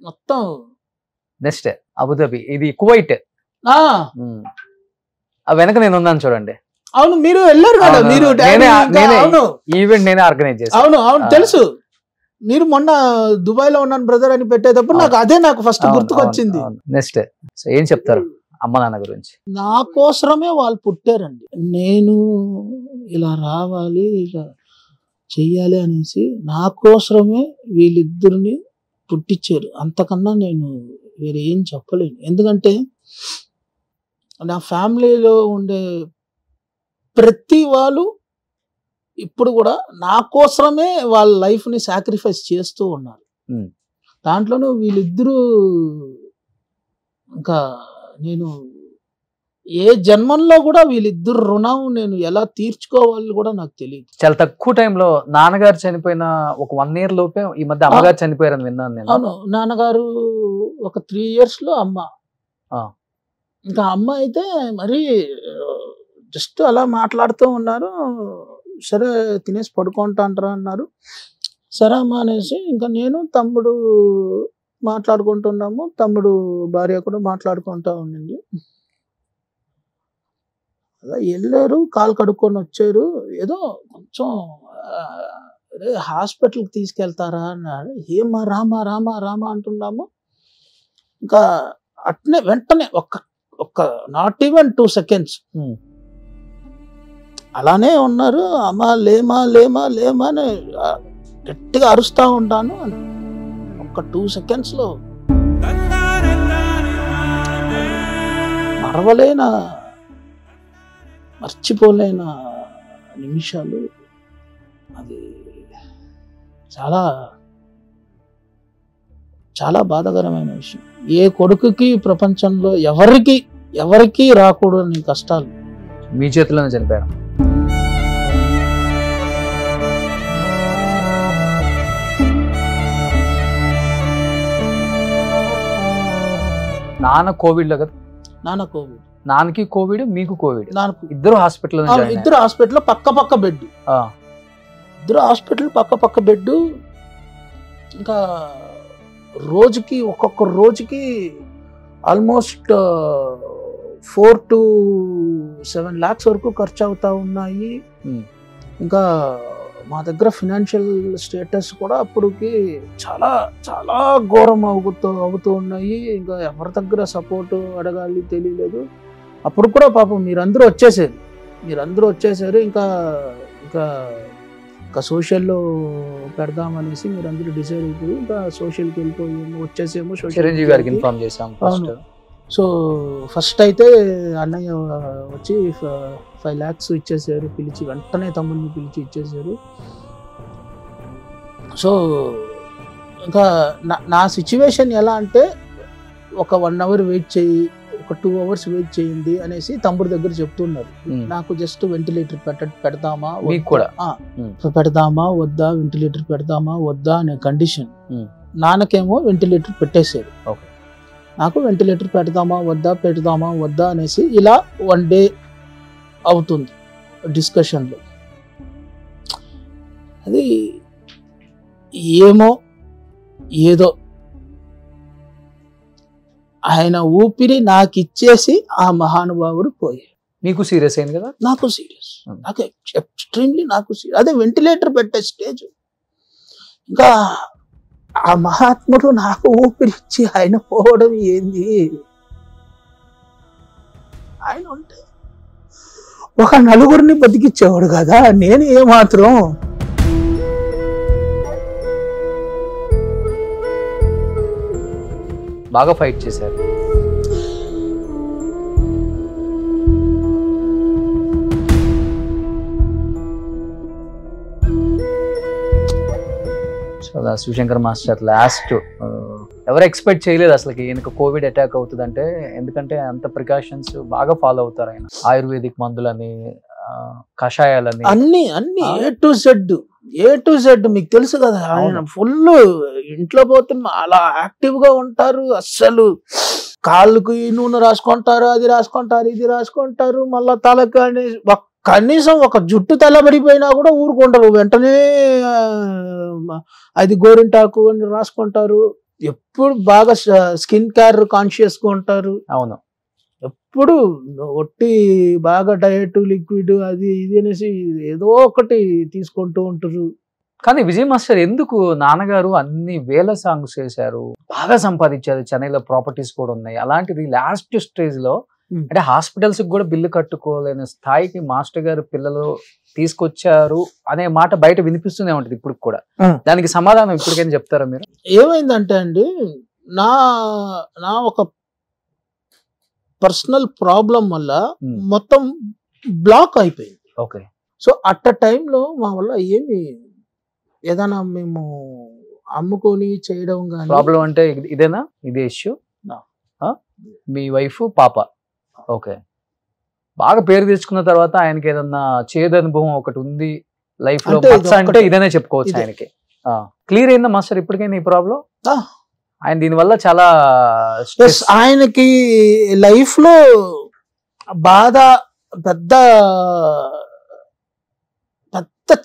మొత్తం. నెక్స్ట్ అబుదాబి, ఇది కువైట్. ఆ వెనక నేను ఉన్నాను చూడండి. అవును, మీరు వెళ్ళారు కదా. మీరు ఈవెంట్ నేనే ఆర్గనైజ్ చేశాను. అవును తెలుసు. మీరు మొన్న దుబాయ్ లో ఉన్నాను బ్రదర్ అని పెట్టేటప్పుడు నాకు ఫస్ట్ గుర్తుకొచ్చింది. నెక్స్ట్ ఏం చెప్తారు అమ్మ నాన్న గురించి? నా కోసమే వాళ్ళు పుట్టారండి. నేను ఇలా రావాలి, ఇలా చెయ్యాలి అనేసి నా కోసమే వీళ్ళిద్దరిని పుట్టించారు. అంతకన్నా నేను వేరే ఏం చెప్పలేను. ఎందుకంటే నా ఫ్యామిలీలో ఉండే ప్రతి వాళ్ళు ఇప్పుడు కూడా నా కోసమే వాళ్ళ లైఫ్ని సాక్రిఫైస్ చేస్తూ ఉన్నారు. దాంట్లోనూ వీళ్ళిద్దరూ ఇంకా నేను ఏ జన్మంలో కూడా వీళ్ళిద్దరు రుణం నేను ఎలా తీర్చుకోవాలి కూడా నాకు తెలియదు. చాలా తక్కువ టైంలో నాన్నగారు చనిపోయిన ఒక 1 year లోపే ఈ మధ్య అమ్మగారు చనిపోయారని విన్నాను నేను. అవును, నాన్నగారు ఒక 3 years అమ్మ. ఇంకా అమ్మ అయితే మరి జస్ట్ అలా మాట్లాడుతూ ఉన్నారు. సరే తినేసి పడుకుంటాంటారా అన్నారు. సరే అమ్మ అనేసి ఇంకా నేను తమ్ముడు మాట్లాడుకుంటున్నాము. తమ్ముడు భార్య కూడా మాట్లాడుకుంటా ఉండింది. అలా వెళ్ళారు, కాలు కడుక్కొని వచ్చారు. ఏదో కొంచెం హాస్పిటల్కి తీసుకెళ్తారా అన్నాడు. ఏమా రామా అంటున్నాము. ఇంకా అట్నే వెంటనే ఒక్క నాట్ ఈవెన్ 2 seconds అలానే ఉన్నారు. అమ్మ లేమా అని గట్టిగా అరుస్తూ ఉంటాను. ఒక్క 2 seconds మర్చిపోలేన నిమిషాలు. అది చాలా చాలా బాధాకరమైన విషయం. ఏ కొడుకుకి ప్రపంచంలో ఎవరికి రాకూడని కష్టాలు మీ చేతిలోనే చనిపోయారు. నాన్న కోవిడ్ లో కదా. నాన్నకి కోవిడ్, మీకు కోవిడ్. ఇద్దరు హాస్పిటల్ పక్క బెడ్. ఇద్దరు హాస్పిటల్ పక్క బెడ్. ఇంకా ఒక్కొక్క రోజుకి ఆల్మోస్ట్ 4 to 7 lakhs వరకు ఖర్చు అవుతా ఉన్నాయి. ఇంకా మా దగ్గర ఫినాన్షియల్ స్టేటస్ కూడా అప్పటికి చాలా చాలా ఘోరం అవుతూ ఉన్నాయి. ఇంకా ఎవరి దగ్గర సపోర్ట్ అడగాలి తెలియలేదు. అప్పుడు కూడా పాపం మీరందరూ వచ్చేసారు. ఇంకా సోషల్లో పెడదామనేసి మీరందరూ డిసైడ్ అయిపోయి ఇంకా సోషల్కి వచ్చేసేమో. చిరంజీవి గారికి ఇన్ఫార్మ్ చేశాం. సో ఫస్ట్ అయితే అన్నయ్య వచ్చి 5 lakhs ఇచ్చేసారు. వెంటనే తమ్ముడిని పిలిచి ఇచ్చేసారు. సో ఇంకా నా సిచ్యువేషన్ ఎలా అంటే ఒక 1 hour వెయిట్ చేయి, ఒక 2 hours వెయిట్ చేయండి అనేసి తమ్ముడు దగ్గర చెప్తున్నారు. నాకు జస్ట్ వెంటిలేటర్ పెడతామా పెడదామా వద్దా, వెంటిలేటర్ పెడదామా వద్దా అనే కండిషన్. నాన్నకేమో వెంటిలేటర్ పెట్టేశారు. నాకు వెంటిలేటర్ పెడదామా వద్దా అనేసి ఇలా 1 day అవుతుంది డిస్కషన్లో. అది ఏదో ఆయన ఊపిరి నాకు ఇచ్చేసి ఆ మహానుభావుడు పోయాడు. మీకు సీరియస్ అయింది కదా? నాకు సీరియస్, నాకు ఎక్స్ట్రీమ్లీ నాకు సీరియస్. అదే వెంటిలేటర్ పెట్టే స్టేజ్. ఇంకా ఆ మహాత్ముడు నాకు ఊపిరిచ్చి ఆయన పోవడం ఏంది? ఆయన ఉంటే ఒక 4 బతికిచ్చేవాడు కదా, నేను ఏమాత్రం. బాగా ఫైట్ చేశారు. శివశంకర్ మాస్టర్ లాస్ట్ ఎవరు ఎక్స్పెక్ట్ చేయలేదు అసలుకి ఈయనకు కోవిడ్ అటాక్ అవుతుందంటే. ఎందుకంటే అంత ప్రికాషన్స్ బాగా ఫాలో అవుతారు ఆయన. ఆయుర్వేదిక్ మందులని, కషాయాలని, అన్ని ఏ టు జెడ్ మీకు తెలుసు కదా. ఆయన ఫుల్ ఇంట్లో పోతే అలా యాక్టివ్ గా ఉంటారు. అస్సలు కాళ్ళకు ఈ నూనె రాసుకుంటారు, అది రాసుకుంటారు, ఇది రాసుకుంటారు. మళ్ళా తలకు కనీసం ఒక జుట్టు తెల్లబడిపోయినా కూడా ఊరుకుంటారు. వెంటనే అది గోరింటాకు అని రాసుకుంటారు. ఎప్పుడు బాగా స్కిన్ కేర్ కాన్షియస్ గా ఉంటారు. అవును, ఎప్పుడు ఒట్టి బాగా డయట్, లిక్విడ్, అది ఇది అనేసి ఏదో ఒకటి తీసుకుంటూ ఉంటారు. కానీ విజయ్ మాస్టర్ ఎందుకు నాన్నగారు అన్ని వేల సాంగ్స్ చేశారు, బాగా సంపాదించారు, చెన్నైలో ప్రాపర్టీస్ కూడా ఉన్నాయి. అలాంటిది లాస్ట్ స్టేజ్ లో అంటే హాస్పిటల్స్ కూడా బిల్లు కట్టుకోలేని స్థాయికి మాస్టర్ గారు పిల్లలు తీసుకొచ్చారు అనే మాట బయట వినిపిస్తూనే ఉంటది ఇప్పుడు కూడా. దానికి సమాధానం ఇప్పటికైనా చెప్తారా మీరు? ఏమైందంటే అండి, నా ఒక పర్సనల్ ప్రాబ్లం వల్ల మొత్తం బ్లాక్ అయిపోయింది. ఓకే. సో అట్ టైంలో మా వల్ల ఏదైనా మేము అమ్ముకొని చేయడం కానీ. ప్రాబ్లం అంటే ఇదేనా? ఇదే ఇష్యూ? మీ వైఫ్, పాప. ఓకే. బాగా పేరు తెచ్చుకున్న తర్వాత ఆయనకి ఏదన్నా చేదు అనుభవం ఒకటి ఉంది లైఫ్ లో అంటే ఇదనే చెప్పుకోవచ్చు. ఆయనకి క్లియర్ అయిందా మాస్టర్ ఇప్పటికైనా ఈ ప్రాబ్లం? ఆయన దీనివల్ల చాలా ఆయనకి లైఫ్ లో బాధ పెద్ద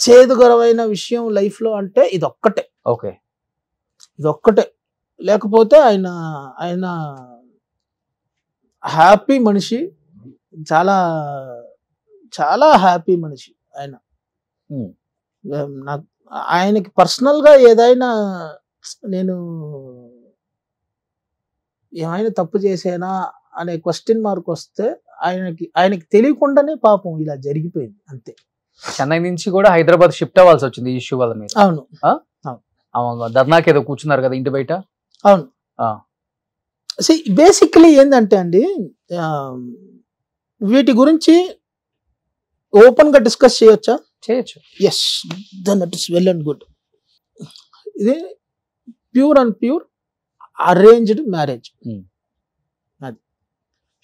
చేదుకరమైన విషయం లైఫ్ లో అంటే ఇదొక్కటే. ఓకే, ఇదొక్కటే. లేకపోతే ఆయన హ్యాపీ మనిషి, చాలా చాలా హ్యాపీ మనిషి ఆయన. నాకు ఆయనకి పర్సనల్ గా ఏదైనా నేను ఏమైనా తప్పు చేసేనా అనే క్వశ్చన్ మార్క్ వస్తే ఆయనకి తెలియకుండానే పాపం ఇలా జరిగిపోయింది అంతే. చెన్నై నుంచి కూడా హైదరాబాద్ షిఫ్ట్ అవ్వాల్సి వచ్చింది ఈ ఇష్యూ వల్ల మీరు? అవును. ధర్నాకి ఏదో కూర్చున్నారు కదా ఇంటి బయట? అవును. బేసిక్లీ ఏంటంటే అండి, వీటి గురించి ఓపెన్ గా డిస్కస్ చేయొచ్చా? చేయొచ్చు. Yes, then it is well and good. ఇది pure and pure arranged marriage. అది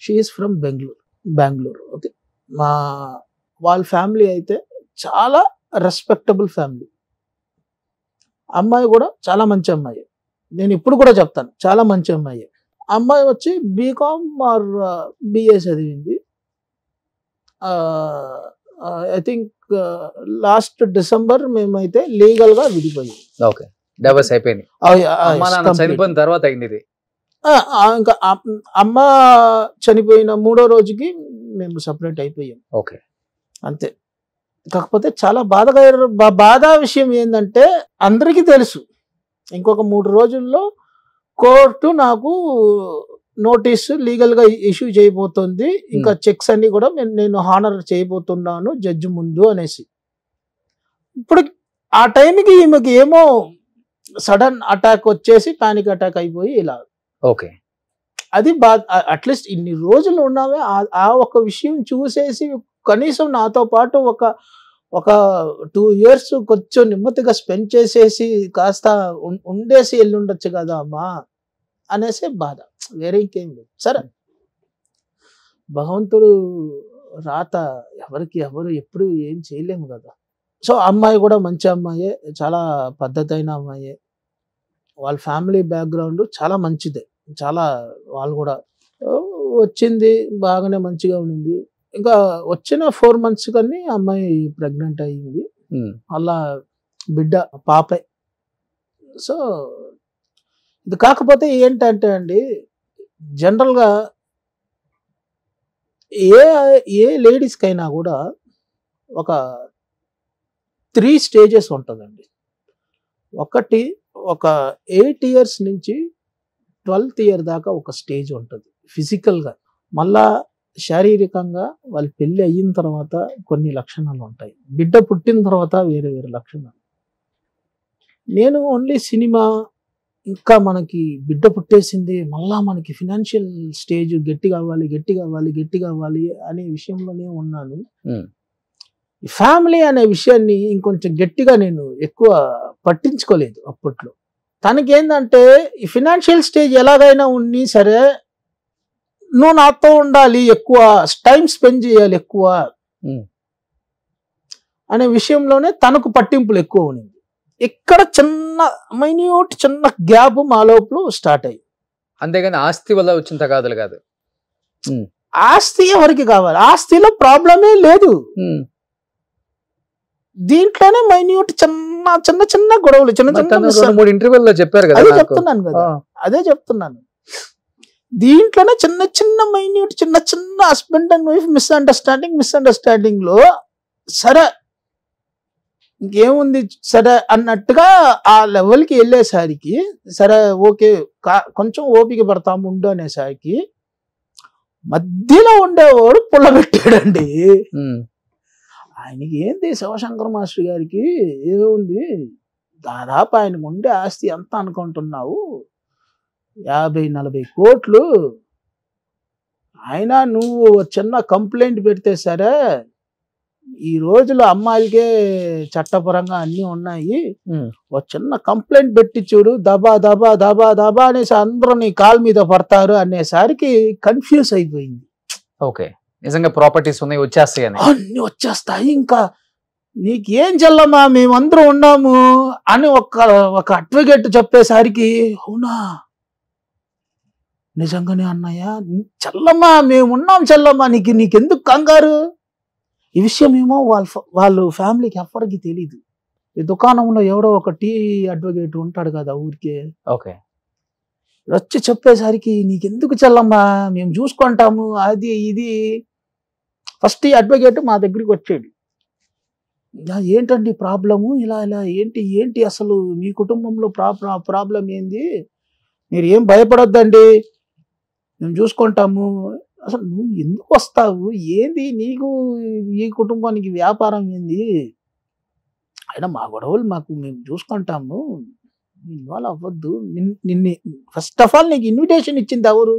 she is from Bengaluru. Okay. వాళ్ళ ఫ్యామిలీ అయితే చాలా రెస్పెక్టబుల్ ఫ్యామిలీ. అమ్మాయి కూడా చాలా మంచి అమ్మాయి. నేను ఇప్పుడు కూడా చెప్తాను, చాలా మంచి అమ్మాయి. అమ్మాయి వచ్చి బీకామ్ ఆర్ బిఏ చదివింది. ఐ థింక్ లాస్ట్ డిసెంబర్ మేమైతే లీగల్ గా విడిపోయాం. ఓకే, డైవర్స్ అయిపోయింది. చనిపోయిన తర్వాత అయింది ఇది. ఇంకా అమ్మ చనిపోయిన 3వ రోజుకి మేము సపరేట్ అయిపోయాం. ఓకే, అంతే. కాకపోతే చాలా బాధా విషయం ఏంటంటే, అందరికీ తెలుసు ఇంకొక 3 రోజుల్లో కోర్టు నాకు నోటీసు లీగల్ గా ఇష్యూ చేయబోతుంది. ఇంకా చెక్స్ అన్ని కూడా నేను హానర్ చేయబోతున్నాను జడ్జి ముందు అనేసి. ఇప్పుడు ఆ టైంకి ఈమెకి ఏమో సడన్ అటాక్ వచ్చేసి పానిక్ అటాక్ అయిపోయి ఇలా. ఓకే, అది అట్లీస్ట్ ఇన్ని రోజులు ఉన్నామే ఆ ఒక విషయం చూసేసి కనీసం నాతో పాటు ఒక ఒక 2 years కొంచెం నెమ్మదిగా స్పెండ్ చేసేసి కాస్త ఉండేసి వెళ్ళుండొచ్చు కదా అమ్మా అనేసి బాధ, వేరే ఇంకేం లేదు. సరే భగవంతుడు రాత ఎవరికి ఎవరు ఎప్పుడు ఏం చేయలేము కదా. సో అమ్మాయి కూడా మంచి అమ్మాయే, చాలా పద్ధతి అయిన అమ్మాయే, వాళ్ళ ఫ్యామిలీ బ్యాక్గ్రౌండ్ చాలా మంచిదే, చాలా వాళ్ళు కూడా వచ్చింది బాగానే మంచిగా ఉండింది. ఇంకా వచ్చిన 4 months కానీ అమ్మాయి ప్రెగ్నెంట్ అయ్యింది, అలా బిడ్డ పాపే. సో ఇది కాకపోతే ఏంటంటే అండి, జనరల్గా ఏ లేడీస్కైనా కూడా ఒక 3 stages ఉంటుందండి. ఒకటి ఒక 8 years నుంచి 12th year దాకా ఒక స్టేజ్ ఉంటుంది ఫిజికల్గా. మళ్ళా శారీరకంగా వాళ్ళు పెళ్ళి అయిన తర్వాత కొన్ని లక్షణాలు ఉంటాయి, బిడ్డ పుట్టిన తర్వాత వేరే వేరే లక్షణాలు. నేను ఓన్లీ సినిమా, ఇంకా మనకి బిడ్డ పుట్టేసింది మళ్ళా మనకి ఫినాన్షియల్ స్టేజ్ గట్టి కావాలి గట్టి కావాలి గట్టి కావాలి అనే విషయంలోనే ఉన్నాను. ఫ్యామిలీ అనే విషయాన్ని ఇంకొంచెం గట్టిగా నేను ఎక్కువ పట్టించుకోలేదు అప్పట్లో. తనకి ఏంటంటే ఈ ఫినాన్షియల్ స్టేజ్ ఎలాగైనా ఉన్ని సరే నువ్వు నాతో ఉండాలి, ఎక్కువ టైం స్పెండ్ చేయాలి ఎక్కువ అనే విషయంలోనే తనకు పట్టింపులు ఎక్కువ ఉన్నది. ఇక్కడ చిన్న మైన్యూట్ చిన్న గ్యాప్ మా లోపల స్టార్ట్ అయ్యి, అంతేగాని ఆస్తి వల్ల వచ్చిన తగాదులు కాదు. ఆస్తి ఎవరికి కావాలి, ఆస్తిలో ప్రాబ్లమే లేదు, దీంట్లోనే మైన్యూట్ చిన్న చిన్న చిన్న గొడవలు, చిన్న చిన్న 3 ఇంటర్వ్యూల్లో చెప్పారు కదా. అదే చెప్తున్నాను కదా, అదే చెప్తున్నాను. దీంట్లోనే చిన్న చిన్న మైన్యూట్ చిన్న చిన్న హస్బెండ్ అండ్ వైఫ్ మిస్అండర్స్టాండింగ్ లో సరే ఇంకేముంది సరే అన్నట్టుగా ఆ లెవెల్కి వెళ్ళేసరికి సరే ఓకే కొంచెం ఓపిక పడతాము ఉండు అనేసరికి మధ్యలో ఉండేవాడు పుల్లబెట్టాడండి. ఆయనకి ఏంది శివశంకర్ మాస్టర్ గారికి ఏముంది, దాదాపు ఆయనకు ఉండే ఆస్తి ఎంత అనుకుంటున్నావు, 50-40 కోట్లు. అయినా నువ్వు చిన్న కంప్లైంట్ పెడితే సరే, ఈ రోజులో అమ్మాయిలకే చట్టపరంగా అన్నీ ఉన్నాయి, ఒక చిన్న కంప్లైంట్ పెట్టి చూడు, దబా దబా దబా దబా అనేసి అందరూ నీ కాలు మీద పడతారు అనేసరికి కన్ఫ్యూజ్ అయిపోయింది. ఓకే, నిజంగా ప్రాపర్టీస్ ఉన్నాయి వచ్చేస్తాయి అని, అన్ని వచ్చేస్తాయి, ఇంకా నీకేం చెల్లమ్మా మేమందరం ఉన్నాము అని ఒక అడ్వకేట్ చెప్పేసరికి అవునా నిజంగానే అన్నయ్య చెల్లమ్మా మేమున్నాం చెల్లమ్మా నీకెందుకు కంగారు. ఈ విషయం ఏమో వాళ్ళు ఫ్యామిలీకి ఎవ్వరికి తెలీదు. ఈ దుకాణంలో ఎవడో ఒక టీ అడ్వకేట్ ఉంటాడు కదా ఊరికే, ఓకే వచ్చి చెప్పేసరికి నీకెందుకు చెల్లమ్మా మేము చూసుకుంటాము అది ఇది. ఫస్ట్ ఈ అడ్వకేట్ మా దగ్గరికి వచ్చాడు, ఏంటండి ప్రాబ్లము, ఇలా ఇలా ఏంటి అసలు మీ కుటుంబంలో ప్రాబ్లం ఏంది, మీరు ఏం భయపడొద్దండి మేము చూసుకుంటాము, అసలు నువ్వు ఎందుకు వస్తావు, ఏంది నీకు ఈ కుటుంబానికి వ్యాపారం ఏంది, అయినా మా గొడవలు మేము చూసుకుంటాము, ఇన్వాల్వ్ అవ్వద్దు. నిన్ను ఫస్ట్ ఆఫ్ ఆల్ నీకు ఇన్విటేషన్ ఇచ్చింది ఎవరు,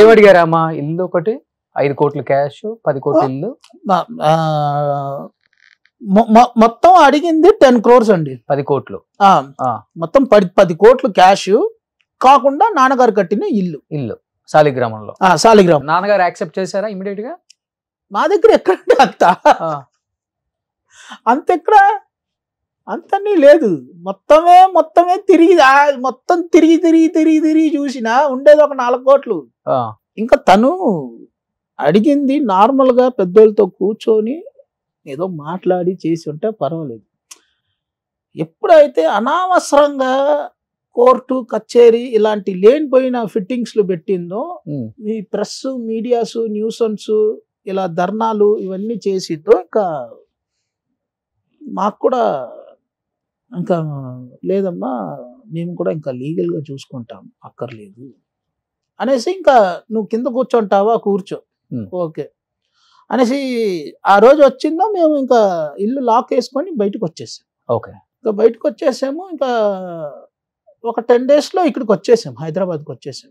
ఏమడిగారమ్మా, ఇల్లు ఒకటి 5 కోట్లు క్యాష్ 10 కోట్ల ఇల్లు, మొత్తం అడిగింది 10 crores అండి, 10 కోట్లు మొత్తం 10 కోట్లు క్యాష్ కాకుండా నాన్నగారు కట్టిన ఇల్లు శాలిగ్రామంలో. నాన్నగారు యాక్సెప్ట్ చేశారా ఇమీడియట్ గా? మా దగ్గర ఎక్కడ అంతెక్కడ అంతనీ లేదు, మొత్తమే తిరిగి చూసినా ఉండేది ఒక 4 కోట్లు. ఇంకా తను అడిగింది నార్మల్ గా పెద్దోళ్ళతో కూర్చొని ఏదో మాట్లాడి చేసి ఉంటే పర్వాలేదు. ఎప్పుడైతే అనవసరంగా కోర్టు కచేరీ ఇలాంటి లేనిపోయిన ఫిట్టింగ్స్లు పెట్టిందో, ఈ ప్రెస్ మీడియాస్ న్యూసన్స్ ఇలా ధర్నాలు ఇవన్నీ చేసిద్దో, ఇంకా మాకు కూడా ఇంకా లేదమ్మా మేము కూడా ఇంకా లీగల్గా చూసుకుంటాం అక్కర్లేదు అనేసి, ఇంకా నువ్వు కింద కూర్చోంటావా కూర్చో ఓకే అనేసి ఆ రోజు వచ్చిందో మేము ఇంకా ఇల్లు లాక్ వేసుకొని బయటకు వచ్చేసాం. ఓకే, ఇంకా బయటకు వచ్చేసాము. ఇంకా ఒక 10 days లో ఇక్కడికి వచ్చేసాం, హైదరాబాద్కి వచ్చేసాం.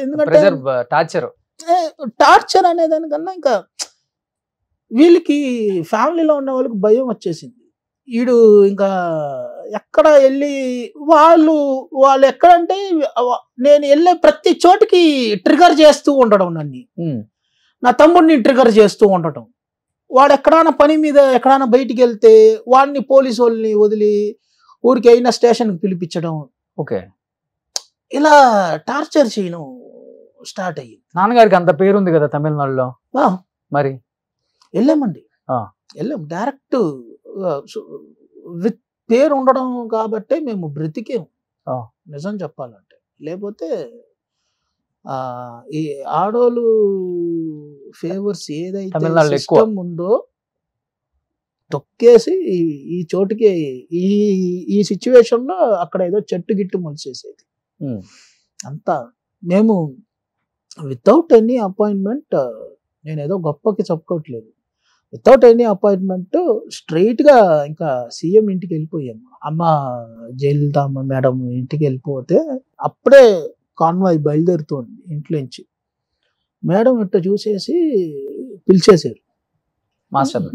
ఎందుకంటే టార్చర్ అనేదానికన్నా ఇంకా వీళ్ళకి ఫ్యామిలీలో ఉన్న వాళ్ళకి భయం వచ్చేసింది. వీడు ఇంకా ఎక్కడ వెళ్ళి వాళ్ళు ఎక్కడంటే నేను వెళ్ళే ప్రతి చోటికి ట్రిగర్ చేస్తూ ఉండడం, నన్ను నా తమ్ముడిని ట్రిగర్ చేస్తూ ఉండటం. వాడు ఎక్కడైనా పని మీద ఎక్కడైనా బయటికి వెళ్తే వాడిని పోలీసు వాళ్ళని వదిలి ఊరికి అయినా స్టేషన్కి పిలిపించడం. ఓకే, ఇలా టార్చర్ చేయడం స్టార్ట్ అయ్యింది. నాన్నగారికి అంత పేరుంది కదా తమిళనాడులో, మరి వెళ్ళామండి, వెళ్ళాం డైరెక్ట్. విత్ పేరు ఉండడం కాబట్టి మేము బ్రతికేము నిజం చెప్పాలంటే. లేకపోతే ఈ ఆడోళ్ళు ఫేవర్స్ ఏదైతే సిస్టమ్ ఉందో తొక్కేసి ఈ చోటుకి ఈ సిచ్యువేషన్ లో అక్కడ ఏదో చెట్టు గిట్టు మొలిచేసేది అంతా. మేము వితౌట్ ఎనీ అపాయింట్మెంట్, నేను ఏదో గొప్పకి చెప్పుకోవట్లేదు, వితౌట్ ఎనీ అపాయింట్మెంట్ స్ట్రైట్ గా ఇంకా సీఎం ఇంటికి వెళ్ళిపోయాము. అమ్మ జయలలితమ్మ మేడం ఇంటికి వెళ్ళిపోతే అప్పుడే కాన్వాయ్ బయలుదేరుతోంది ఇంట్లోంచి. మేడం ఇట్ట చూసేసి పిలిచేశారు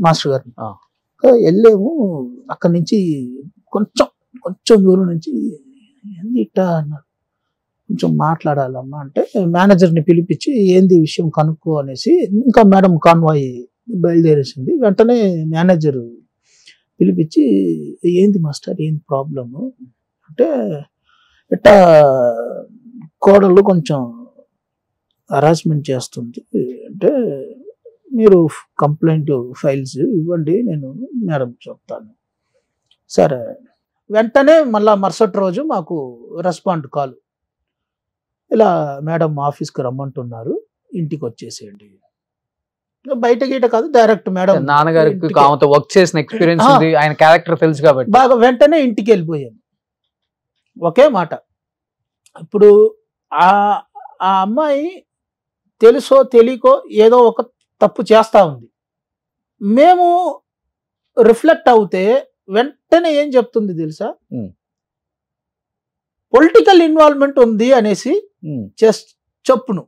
మాస్టర్ గారు. వెళ్ళాము అక్కడి నుంచి కొంచెం దూరం నుంచి, ఏంది ఇట్ట అన్నారు, కొంచెం మాట్లాడాలమ్మా అంటే మేనేజర్ని పిలిపించి ఏంది విషయం కనుక్కో అనేసి, ఇంకా మేడం కాన్వాయ్ బయలుదేరేసింది. వెంటనే మేనేజర్ పిలిపించి ఏంది మాస్టర్ ఏంది ప్రాబ్లము అంటే, ఇట్టా కోడళ్ళు కొంచెం హరాస్మెంట్ చేస్తుంది అంటే మీరు కంప్లైంట్ ఫైల్స్ ఇవ్వండి, నేను మేడం చెప్తాను. సరే, వెంటనే మళ్ళా మరుసటి రోజు మాకు రెస్పాండ్ కాల్, ఇలా మేడం ఆఫీస్కి రమ్మంటున్నారు, ఇంటికి వచ్చేసేయండి. బయట గీట కాదు, డైరెక్ట్ మేడం. నాన్నగారికి వర్క్ చేసిన ఎక్స్పీరియన్స్ ఉంది, ఆయన క్యారెక్టర్ తెలుసు కాబట్టి బాగా. వెంటనే ఇంటికి వెళ్ళిపోయాను. ఒకే మాట, ఇప్పుడు ఆ అమ్మాయి తెలుసో తెలియకో ఏదో ఒక తప్పు చేస్తా ఉంది. మేము రిఫ్లెక్ట్ అవుతే వెంటనే ఏం చెప్తుంది తెలుసా, పొలిటికల్ ఇన్వాల్వ్మెంట్ ఉంది అనేసి చెప్పును,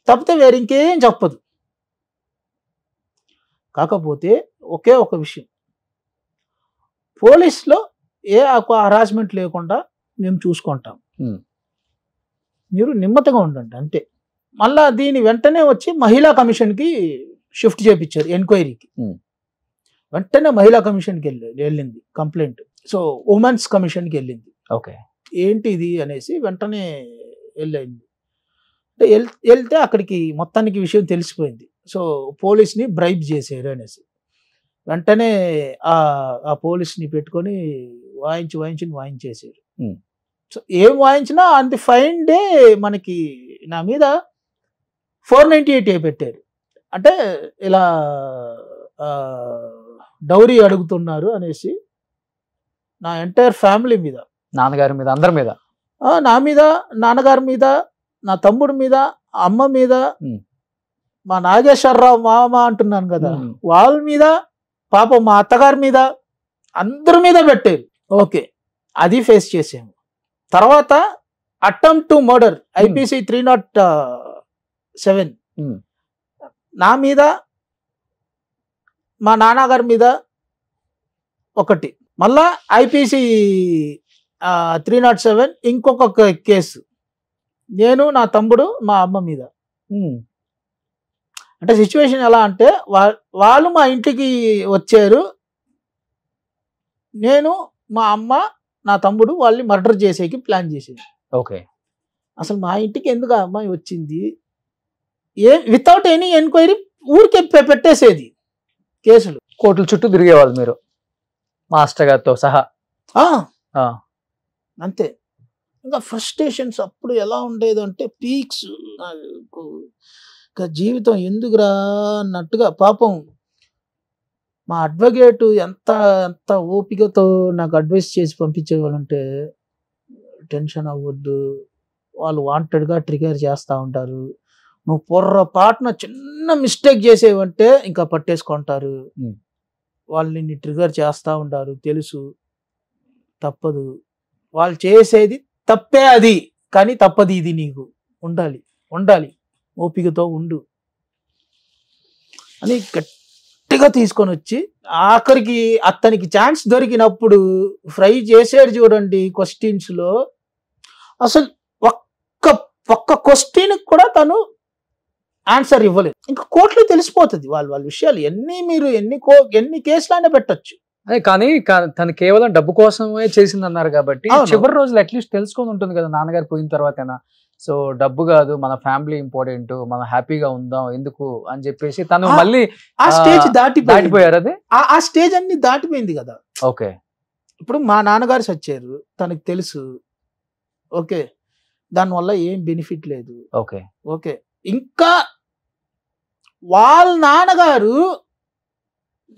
తప్పితే వేరే ఇంకేం చెప్పదు. కాకపోతే ఒకే ఒక విషయం, పోలీస్లో ఏ హరాస్మెంట్ లేకుండా మేము చూసుకుంటాం, మీరు నిమ్మతంగా ఉండండి అంతే. మళ్ళా దీని వెంటనే వచ్చి మహిళా కమిషన్కి షిఫ్ట్ చేయించారు ఎంక్వైరీకి. వెంటనే మహిళా కమిషన్కి వెళ్ళింది కంప్లైంట్. సో ఉమెన్స్ కమిషన్కి వెళ్ళింది. ఓకే, ఏంటి ఇది అనేసి వెంటనే వెళ్ళింది. వెళ్తే అక్కడికి మొత్తానికి విషయం తెలిసిపోయింది. సో పోలీస్ని బ్రైబ్ చేశారు అనేసి వెంటనే ఆ పోలీస్ని పెట్టుకొని వాయించేశారు. సో ఏం వాయించినా అంత ఫైన్ డే మనకి నా మీద 498 పెట్టారు. అంటే ఇలా డౌరీ అడుగుతున్నారు అనేసి నా ఎంటైర్ ఫ్యామిలీ మీద, నాన్నగారి మీద, అందరి మీద, నా మీద, నాన్నగారి మీద, నా తమ్ముడి మీద, అమ్మ మీద, మా నాగేశ్వరరావు మామ అంటున్నాను కదా వాళ్ళ మీద, పాపం మా అత్తగారి మీద, అందరి మీద పెట్టారు. ఓకే, అది ఫేస్ చేసాము. తర్వాత అటెంప్ట్ టు మర్డర్ IPC 307 నా మీద, మా నాన్నగారి మీద ఒకటి, మళ్ళా IPC 307 ఇంకొక కేసు, నేను, నా తమ్ముడు, మా అమ్మ మీద. అంటే సిచ్యువేషన్ ఎలా అంటే, వాళ్ళు మా ఇంటికి వచ్చారు, నేను, మా అమ్మ, నా తమ్ముడు వాళ్ళని మర్డర్ చేసేకి ప్లాన్ చేసేది. ఓకే, అసలు మా ఇంటికి ఎందుకు ఆ అమ్మాయి వచ్చింది, వితౌట్ ఎనీ ఎంక్వైరీ ఊరికే పెట్టేసేది కేసులు. కోర్టుల చుట్టూ తిరిగేవాళ్ళు మీరు మాస్టర్ గారితో సహా. అంతే. ఇంకా ఫ్రస్ట్రేషన్స్ అప్పుడు ఎలా ఉండేదంటే పీక్స్, జీవితం ఎందుకురా అన్నట్టుగా. పాపం మా అడ్వకేట్ ఎంత ఓపికతో నాకు అడ్వైస్ చేసి పంపించేవాళ్ళంటే, టెన్షన్ అవ్వద్దు, వాళ్ళు వాంటెడ్గా ట్రిగర్ చేస్తూ ఉంటారు, నువ్వు పొర్రపాటున చిన్న మిస్టేక్ చేసేవంటే ఇంకా పట్టేసుకుంటారు, వాళ్ళు నిన్ను ట్రిగర్ చేస్తూ ఉంటారు, తెలుసు, తప్పదు, వాళ్ళు చేసేది తప్పే అది, కానీ తప్పది ఇది, నీకు ఉండాలి ఓపికతో ఉండు అని గట్టిగా తీసుకొని వచ్చి ఆఖరికి అతనికి ఛాన్స్ దొరికినప్పుడు ఫ్రై చేసాడు చూడండి క్వశ్చన్స్లో. అసలు ఒక్క క్వశ్చన్ కూడా తను ఆన్సర్ ఇవ్వలేదు. ఇంకా కోర్టులో తెలిసిపోతుంది వాళ్ళ విషయాలు మీరు ఎన్ని కేసులైనా పెట్టచ్చు. అదే కానీ తను కేవలం డబ్బు కోసమే చేసింది అన్నారు కాబట్టి చివరి రోజులు అట్లీస్ట్ తెలుసుకొని ఉంటుంది కదా నాన్నగారు పోయిన తర్వాతైనా. సో డబ్బు కాదు, మన ఫ్యామిలీ ఇంపార్టెంట్, మనం హ్యాపీగా ఉందాం ఎందుకు అని చెప్పేసి తను మళ్ళీ ఆ స్టేజ్ దాటిపోయారు. అదే ఆ స్టేజ్ అన్ని దాటిపోయింది కదా. ఓకే, ఇప్పుడు మా నాన్నగారు చచ్చారు, తనకు తెలుసు. ఓకే, దానివల్ల ఏం బెనిఫిట్ లేదు. ఓకే ఓకే, ఇంకా వాళ్ళ నాన్నగారు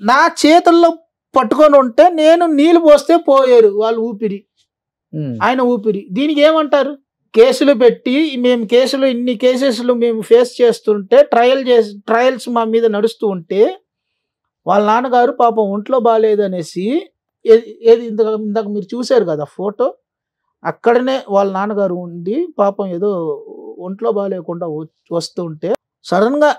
నా చేతుల్లో పట్టుకొని ఉంటే నేను నీళ్ళు పోస్తే పోయారు వాళ్ళ ఊపిరి, ఆయన ఊపిరి. దీనికి ఏమంటారు? కేసులు పెట్టి మేము ఇన్ని కేసెస్లు మేము ఫేస్ చేస్తుంటే ట్రయల్స్ మా మీద నడుస్తూ ఉంటే వాళ్ళ నాన్నగారు పాపం ఒంట్లో బాగాలేదు అనేసి ఏది ఇందాక మీరు చూశారు కదా ఫోటో, అక్కడనే వాళ్ళ నాన్నగారు ఉండి పాపం ఏదో ఒంట్లో బాగాలేకుండా వస్తుంటే సడన్గా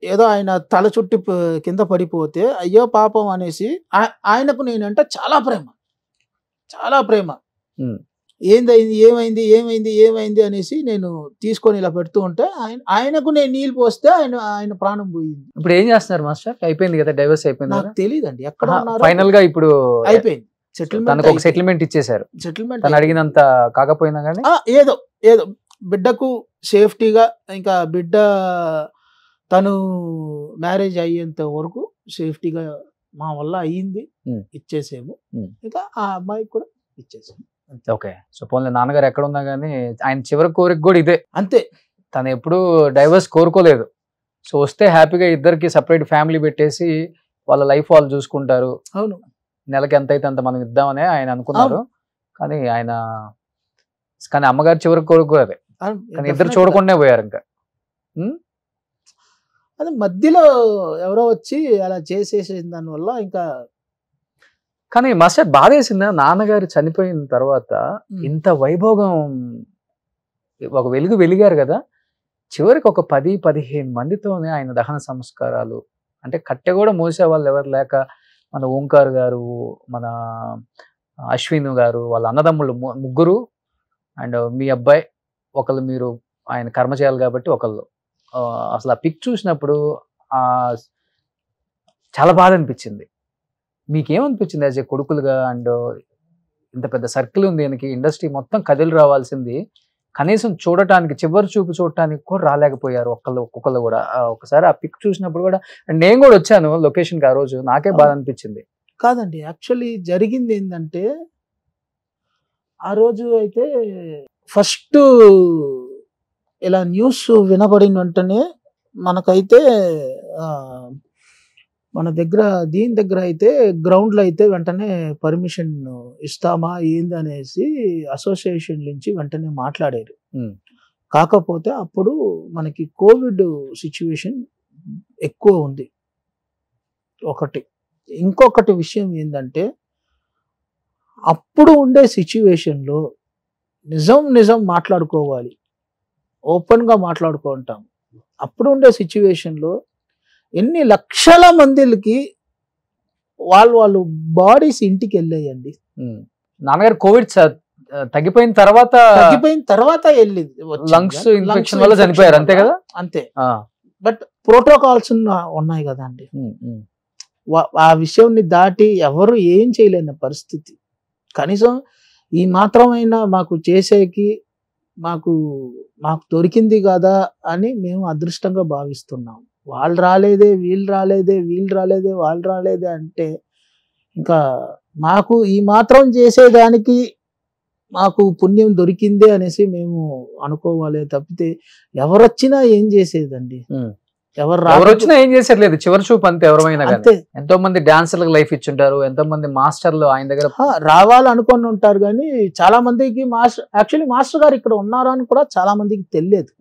ఏదో ఆయన తల చుట్టి కింద పడిపోతే అయ్యో పాపం అనేసి ఆయనకు నేనంటే చాలా ప్రేమ. ఏమైంది అనేసి నేను తీసుకొని ఇలా పెడుతూ ఉంటే ఆయనకు నేను నీళ్ళు పోస్తే ఆయన ప్రాణం పోయింది. ఇప్పుడు ఏం చేస్తున్నారు మాస్టర్? అయిపోయింది కదా, డైవర్స్ అయిపోయింది. నాకు తెలియదండి ఎక్కడ ఫైనల్ గా ఇప్పుడు అయిపోయింది. సెటిల్మెంట్ ఇచ్చేసారు. సెటిల్మెంట్ తను అడిగినంత కాకపోయినా కానీ ఏదో బిడ్డకు సేఫ్టీగా, ఇంకా బిడ్డ తను మ్యారేజ్ అయ్యేంత వరకు సేఫ్టీగా మా వల్ల అయ్యింది, ఇచ్చేసాము. ఇంకా ఆ అమ్మాయికి కూడా ఇచ్చేసాము. ఓకే, సో పోన్లే నాన్నగారు ఎక్కడ ఉన్నా కానీ ఆయన చివరి కోరిక కూడా ఇదే. అంతే, తను ఎప్పుడు డైవర్స్ కోరుకోలేదు. సో వస్తే హ్యాపీగా ఇద్దరికి సపరేట్ ఫ్యామిలీ పెట్టేసి వాళ్ళ లైఫ్ వాళ్ళు చూసుకుంటారు. అవును, నెలకి ఎంత అయితే అంత మనం ఇద్దామని ఆయన అనుకున్నారు. కానీ అమ్మగారు చివరి కోరిక కూడా అదే. కానీ ఇద్దరు చూడకుండా పోయారు. ఇంకా అది మధ్యలో ఎవరో వచ్చి అలా చేసేసిన దానివల్ల ఇంకా. కానీ మాస్టర్ బాధ వేసిందా నాన్నగారు చనిపోయిన తర్వాత? ఇంత వైభోగం, ఒక వెలిగారు కదా, చివరికి ఒక 10-15 మందితోనే ఆయన దహన సంస్కారాలు. అంటే కట్టె కూడా మోసే వాళ్ళు ఎవరు లేక, మన ఓంకార్ గారు, మన అశ్విన్ గారు, వాళ్ళ అన్నదమ్ముళ్ళు ముగ్గురు, అండ్ మీ అబ్బాయి ఒకళ్ళు, మీరు ఆయన కర్మ చేయాలి కాబట్టి ఒకళ్ళు. అసలు ఆ పిక్ చూసినప్పుడు చాలా బాధ అనిపించింది. మీకేమనిపించింది యాజ్ ఏ కొడుకులుగా? అండ్ ఇంత పెద్ద సర్కిల్ ఉంది ఈయనకి, ఇండస్ట్రీ మొత్తం కదిలి రావాల్సింది, కనీసం చూడటానికి, చివరి చూపు చూడటానికి కూడా రాలేకపోయారు ఒక్కొక్కళ్ళు కూడా. ఒకసారి ఆ పిక్ చూసినప్పుడు కూడా, నేను కూడా వచ్చాను లొకేషన్కి ఆ రోజు, నాకే బాధ అనిపించింది. కాదండి, యాక్చువల్లీ జరిగింది ఏంటంటే, ఆ రోజు అయితే ఫస్ట్ ఇలా న్యూస్ వినబడిన వెంటనే మనకైతే మన దగ్గర దీని దగ్గర అయితే గ్రౌండ్లో అయితే వెంటనే పర్మిషన్ ఇస్తామా ఏంది అనేసి అసోసియేషన్ నుంచి వెంటనే మాట్లాడారు. కాకపోతే అప్పుడు మనకి కోవిడ్ సిచ్యువేషన్ ఎక్కువ ఉంది ఒకటి. ఇంకొకటి విషయం ఏంటంటే, అప్పుడు ఉండే సిచ్యువేషన్లో నిజం మాట్లాడుకోవాలి, ఓపెన్గా మాట్లాడుకుంటాం. అప్పుడు ఉండే సిచ్యువేషన్లో ఎన్ని లక్షల మందికి వాళ్ళు బాడీస్ ఇంటికి వెళ్ళాయండి. నాన్నగారు కోవిడ్ తగ్గిపోయిన తర్వాత వెళ్ళింది, లంగ్స్ ఇన్ఫెక్షన్ వల్ల చనిపోయారు, అంతే కదా? అంతే. బట్ ప్రోటోకాల్స్ ఉన్నాయి కదా అండి, ఆ విషయాన్ని దాటి ఎవరు ఏం చేయలేని పరిస్థితి. కనీసం ఈ మాత్రమైనా మాకు చేసేకి మాకు దొరికింది కదా అని మేము అదృష్టంగా భావిస్తున్నాం. వాళ్ళు రాలేదే అంటే ఇంకా మాకు ఈ మాత్రం చేసేదానికి మాకు పుణ్యం దొరికిందే అనేసి మేము అనుకోవాలి తప్పితే ఎవరొచ్చినా ఏం చేసేదండి, ఎవరు వచ్చినా ఏం చేసేట్లేదు. చివరి చూపు అంతే. ఎవరైనా ఎంతో మంది డాన్సర్లకు లైఫ్ ఇచ్చుంటారు, ఎంతో మంది మాస్టర్లు ఆయన దగ్గర రావాలనుకొని ఉంటారు. కానీ చాలా మందికి మాస్టర్ గారు ఇక్కడ ఉన్నారు అని కూడా చాలా మందికి తెలియదు.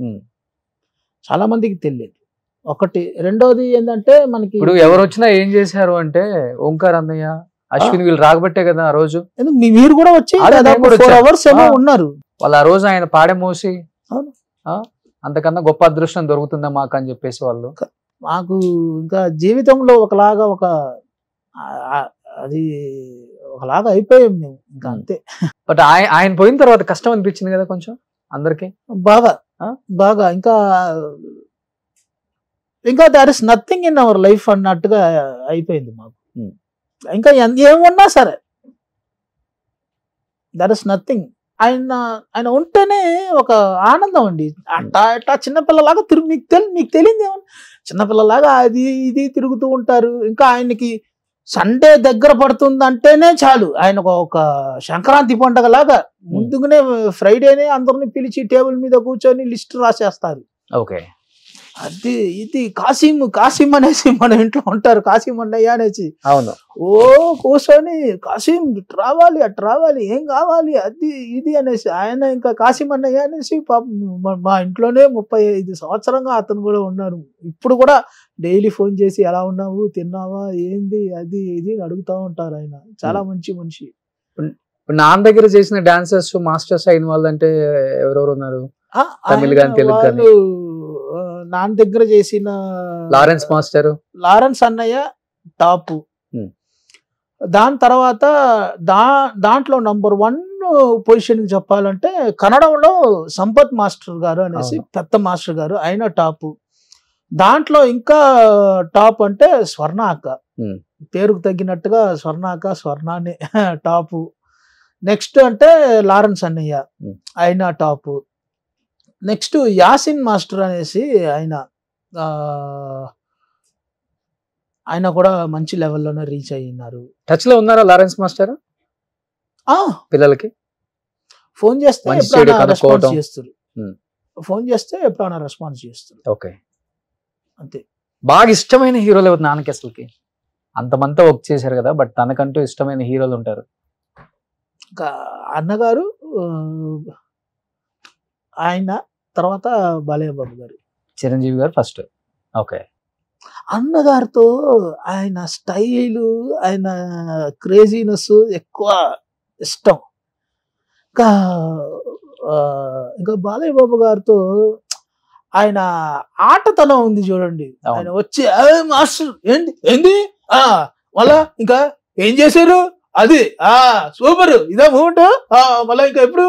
ఒకటి. రెండోది ఏంటంటే, మనకి ఇప్పుడు ఎవరు వచ్చినా ఏం చేశారు అంటే, ఓంకార్ అన్నయ్య, అశ్విన్ వీళ్ళు రాకపోతే కదా ఆ రోజు. మీరు కూడా వచ్చి 4 hours ఏమో ఉన్నారు వాళ్ళు. ఆ రోజు ఆయన పాడే మోసి అంతకన్నా గొప్ప అదృష్టం దొరుకుతుందా మాకు అని చెప్పేసి వాళ్ళు. మాకు ఇంకా జీవితంలో ఒకలాగా అది ఒకలాగా అయిపోయాం మేము ఇంకా అంతే. బట్ ఆయన పోయిన తర్వాత కష్టం అనిపించింది కదా కొంచెం అందరికి. బాగా ఇంకా there is nothing in our life అన్నట్టుగా అయిపోయింది మాకు. ఇంకా ఏమున్నా సరే దర్ ఇస్ నథింగ్. ఆయన ఉంటేనే ఒక ఆనందం అండి. అట్లా చిన్నపిల్లలాగా మీకు తెలియదు ఏమన్నా, చిన్నపిల్లలాగా అది ఇది తిరుగుతూ ఉంటారు. ఇంకా ఆయనకి సండే దగ్గర పడుతుందంటేనే చాలు, ఆయన ఒక సంక్రాంతి పండుగ లాగా ముందుగానే ఫ్రైడేనే అందరిని పిలిచి టేబుల్ మీద కూర్చొని లిస్ట్ రాసేస్తారు. ఓకే, అది ఇది కాసిం అనేసి మన ఇంట్లో ఉంటారు, కాసిం అన్నయ్య అనేసి. అవును, ఓ కూర్చొని కాసిం అటు రావాలి ఏం కావాలి అది ఇది అనేసి, ఆయన ఇంకా కాసిం అన్నయ్య అనేసి మా ఇంట్లోనే 35 సంవత్సరంగా అతను కూడా ఉన్నారు. ఇప్పుడు కూడా డైలీ ఫోన్ చేసి ఎలా ఉన్నావు, తిన్నావా, ఏంది అది ఇది అడుగుతూ ఉంటారు. ఆయన చాలా మంచి మనిషి. నాన్న దగ్గర చేసిన డాన్సర్స్ మాస్టర్స్ అయిన వాళ్ళు అంటే ఎవరెవరు ఉన్నారు? తమిళ గాని తెలుగు గాని. నాన్న దగ్గర చేసిన లారెన్స్ అన్నయ్య టాప్. దాని తర్వాత దాంట్లో నంబర్ 1 పొజిషన్ చెప్పాలంటే కన్నడంలో సంపత్ మాస్టర్ గారు అనేసి పెద్ద మాస్టర్ గారు, ఆయన టాప్. దాంట్లో ఇంకా టాప్ అంటే స్వర్ణ అక్క, పేరుకు తగ్గినట్టుగా స్వర్ణానే టాప్. నెక్స్ట్ అంటే లారెన్స్ అన్నయ్య, ఆయన టాప్. నెక్స్ట్ యాసిన్ మాస్టర్ అనేసి ఆయన కూడా మంచి లెవెల్లోనే రీచ్ అయినారు. టచ్ లో ఉన్నారా లారెన్స్ మాస్టర్? పిల్లలకి ఫోన్ చేస్తే రెస్పాన్స్ చేస్తారు, రెస్పాన్స్ చేస్తారు. ఓకే, అంతే. బాగా ఇష్టమైన హీరోలు ఎవరు నాన్నకి అసలుకి? అంతమంతా వర్క్ చేశారు కదా, బట్ తనకంటూ ఇష్టమైన హీరోలు ఉంటారు. అన్నగారు, ఆయన తర్వాత బాలయ్య బాబు గారు, చిరంజీవి గారు ఫస్ట్. ఓకే, అన్నగారితో ఆయన స్టైలు, ఆయన క్రేజీనెస్ ఎక్కువ ఇష్టం. ఇంకా బాలయ్య బాబు గారితో ఆయన ఆటతనం ఉంది చూడండి. ఆయన వచ్చి మాస్టర్ ఏంది మళ్ళా ఇంకా ఏం చేశారు, అది సూపర్, ఇదే మూమెంట్, మళ్ళా ఇంకా ఎప్పుడు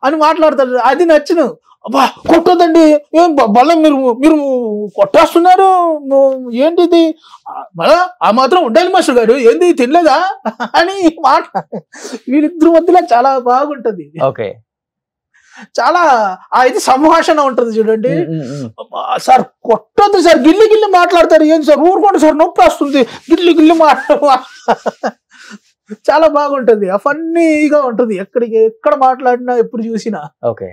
అని మాట్లాడతాడు. అది నచ్చును. అబ్బా కొట్టొద్దండి, ఏం మళ్ళీ మీరు కొట్టేస్తున్నారు, ఏంటిది, మళ్ళా ఆ మాత్రం ఉండాలి మాస్టర్ గారు, ఏంది తినలేదా అని మాట. వీళ్ళిద్దరి మధ్యలో చాలా బాగుంటది. ఓకే, చాలా ఇది సంభాషణ ఉంటది చూడండి. సార్ కొట్టొద్దు సార్, గిల్లి మాట్లాడతారు, ఏం సార్ ఊరుకోండి సార్, నొప్పి వస్తుంది, గిల్లి చాలా బాగుంటది, ఫన్నీగా ఉంటది, ఎక్కడ మాట్లాడినా ఎప్పుడు చూసినా. ఓకే,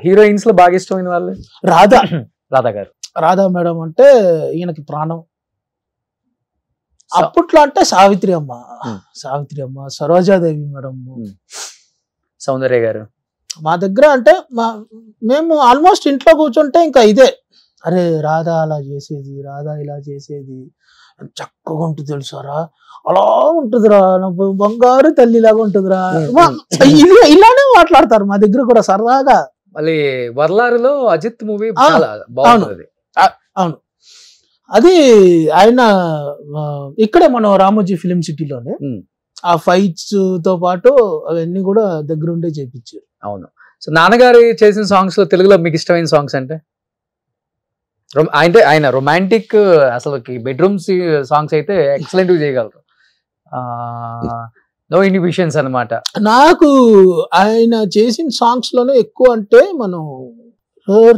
హీరోయిన్స్ లో బాగా ఇష్టమైన వాళ్ళు? రాధా గారు. రాధా మేడం అంటే ఈయనకి ప్రాణం. అప్పట్లో అంటే సావిత్రి అమ్మ, సరోజాదేవి మేడం, సౌందర్య గారు. మా దగ్గర అంటే మేము ఆల్మోస్ట్ ఇంట్లో కూర్చుంటే ఇంకా ఇదే, అరే రాధా అలా చేసేది, రాధా ఇలా చేసేది, చక్కగా ఉంటుంది తెలుసారా, అలా ఉంటుందిరా, బంగారు తల్లిలాగా ఉంటుందిరా, ఇలానే మాట్లాడతారు మా దగ్గర కూడా సరదాగా. మళ్ళీ వర్లారులో అజిత్ మూవీ బాగుంది. అవును, అది ఆయన ఇక్కడే మనం రామోజీ ఫిలిం సిటీలోనే ఆ ఫైట్స్ తో పాటు అవన్నీ కూడా దగ్గరుండే చేపించారు. అవును. సో నాన్నగారు చేసిన సాంగ్స్ లో తెలుగులో మీకు ఇష్టమైన సాంగ్స్ అంటే ఆయన రొమాంటిక్, అసలు బెడ్రూమ్ సాంగ్స్ అయితే ఎక్సలెంట్ గా చేయగలరు. నో ఇన్హిబిషన్స్ అన్నమాట. నాకు ఆయన చేసిన సాంగ్స్ లోనే ఎక్కువ అంటే మనం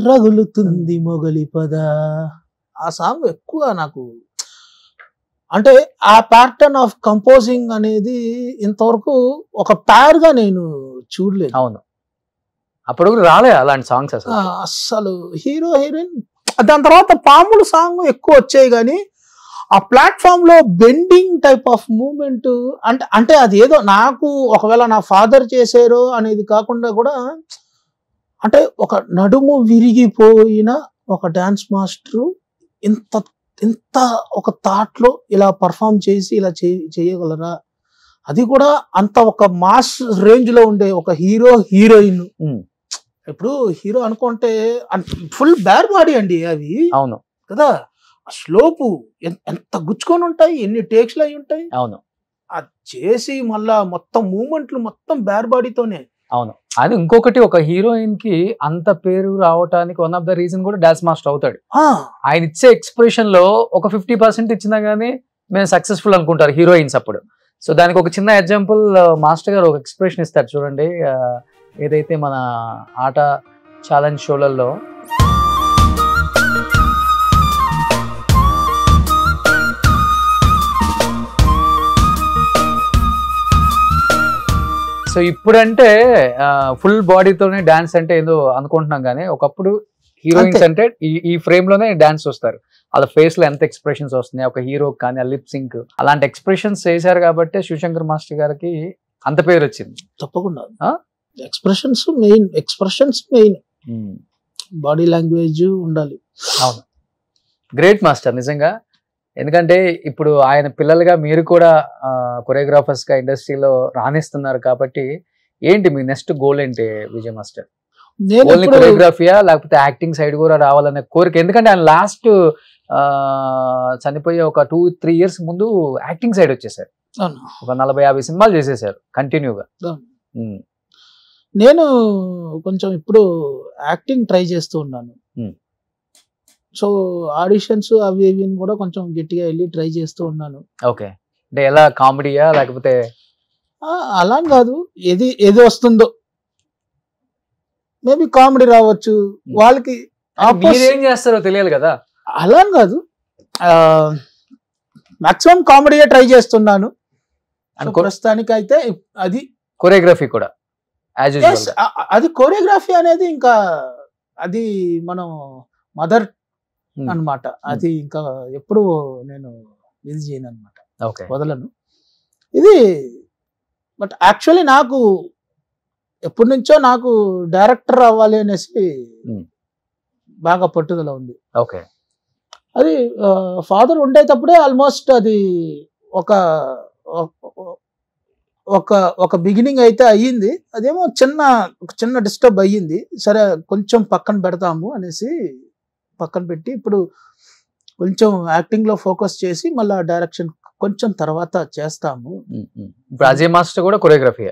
రగులుతుంది మొగలి పద, ఆ సాంగ్ ఎక్కువ నాకు అంటే ఆ ప్యాటర్న్ ఆఫ్ కంపోజింగ్ అనేది ఇంతవరకు ఒక ప్యార్ గా నేను చూడలేదు. అవును, అప్పుడు రాలే అలాంటి సాంగ్స్ అసలు హీరో హీరోయిన్. దాని తర్వాత పాములు సాంగ్ ఎక్కువ వచ్చాయి, కానీ ఆ ప్లాట్ఫామ్ లో బెండింగ్ టైప్ ఆఫ్ మూమెంట్ అంటే అది ఏదో నాకు ఒకవేళ నా ఫాదర్ చేశారో అనేది కాకుండా కూడా, అంటే ఒక నడుము విరిగిపోయిన ఒక డాన్స్ మాస్టర్ ఇంత ఒక థాట్ లో ఇలా పర్ఫామ్ చేసి ఇలా చేయగలరా, అది కూడా అంత ఒక మాస్ రేంజ్ లో ఉండే ఒక హీరో హీరోయిన్ ఇప్పుడు హీరో అనుకుంటే ఫుల్ బ్యార్ బాడీ అండి అవి అవును కదా, స్లోపు ఎంత గుచ్చుకొని ఉంటాయి, ఎన్ని టేక్స్లు అయి ఉంటాయి, అవును అది చేసి మళ్ళా మొత్తం మూమెంట్లు మొత్తం బ్యార్ బాడీతోనే. అవును. అది ఇంకొకటి, ఒక హీరోయిన్ కి అంత పేరు రావడానికి వన్ ఆఫ్ ద రీజన్ కూడా డాన్స్ మాస్టర్ అవుతాడు. ఆయన ఇచ్చే ఎక్స్ప్రెషన్ లో ఒక 50% ఇచ్చినా గానీ మేము సక్సెస్ఫుల్ అనుకుంటారు హీరోయిన్స్ అప్పుడు. సో దానికి ఒక చిన్న ఎగ్జాంపుల్, మాస్టర్ గారు ఒక ఎక్స్ప్రెషన్ ఇస్తారు చూడండి, ఏదైతే మన ఆట ఛాలెంజ్ షోలలో సో ఇప్పుడంటే ఫుల్ బాడీతోనే డాన్స్ అంటే ఏదో అనుకుంటున్నాం, కానీ ఒకప్పుడు హీరోయిన్స్ అంటే ఈ ఫ్రేమ్ లోనే డాన్స్ వస్తారు, వాళ్ళ ఫేస్ లో ఎంత ఎక్స్ప్రెషన్స్ వస్తున్నాయి ఒక హీరో కానీ, ఆ లిప్ సింక్ అలాంటి ఎక్స్ప్రెషన్స్ చేశారు కాబట్టి శివశంకర్ మాస్టర్ గారికి అంత పేరు వచ్చింది. తప్పకుండా ఎక్స్ప్రెషన్స్ మెయిన్, బాడీ లాంగ్వేజ్ ఉండాలి. అవును, గ్రేట్ మాస్టర్ నిజంగా. ఎందుకంటే ఇప్పుడు ఆయన పిల్లలుగా మీరు కూడా కొరియోగ్రాఫర్స్ గా ఇండస్ట్రీలో రాణిస్తున్నారు కాబట్టి, ఏంటి మీ నెక్స్ట్ గోల్ ఏంటి విజయ్ మాస్టర్? ఓన్లీ కొరియోగ్రఫీయా లేకపోతే యాక్టింగ్ సైడ్ కూడా రావాలనే కోరిక? ఎందుకంటే ఆయన లాస్ట్ చనిపోయే ఒక 2-3 years ముందు యాక్టింగ్ సైడ్ వచ్చేసారు, ఒక 40-50 సినిమాలు చేసేసారు కంటిన్యూగా. నేను కొంచెం ఇప్పుడు యాక్టింగ్ ట్రై చేస్తూ ఉన్నాను. సో ఆడిషన్స్ అవి ఇవి కూడా కొంచెం గట్టిగా వెళ్ళి ట్రై చేస్తూ ఉన్నాను. ఓకే, అంటే ఎలా, కామెడీయా లేకపోతే? అలా కాదు, ఏది వస్తుందో, మేబీ కామెడీ రావచ్చు వాళ్ళకి, ఏం చేస్తారో తెలియాలి కదా. అలా కాదు, మాక్సిమం కామెడీయే ట్రై చేస్తున్నాను ప్రస్తుతానికి అయితే. అది కొరియోగ్రఫీ కూడా అది కొరియోగ్రఫీ అనేది ఇంకా అది మనం మదర్ అన్నమాట, అది ఇంకా ఎప్పుడు నేను ఇది చేయను అనమాట, వదలను ఇది. బట్ యాక్చువల్లీ నాకు ఎప్పటి నుంచో నాకు డైరెక్టర్ అవ్వాలి అనేసి బాగా పట్టుదల ఉంది. ఓకే, అది ఫాదర్ ఉండేటప్పుడే ఆల్మోస్ట్ అది ఒక ఒక ఒక బిగినింగ్ అయితే అయ్యింది. అదేమో చిన్న డిస్టర్బ్ అయ్యింది. సరే కొంచెం పక్కన పెడతాము అనేసి పక్కన పెట్టి ఇప్పుడు కొంచెం యాక్టింగ్ లో ఫోకస్ చేసి మళ్ళీ డైరెక్షన్ కొంచెం తర్వాత చేస్తాము. ఇప్పుడు అజయ్ మాస్టర్ కూడా కొరియోగ్రఫీ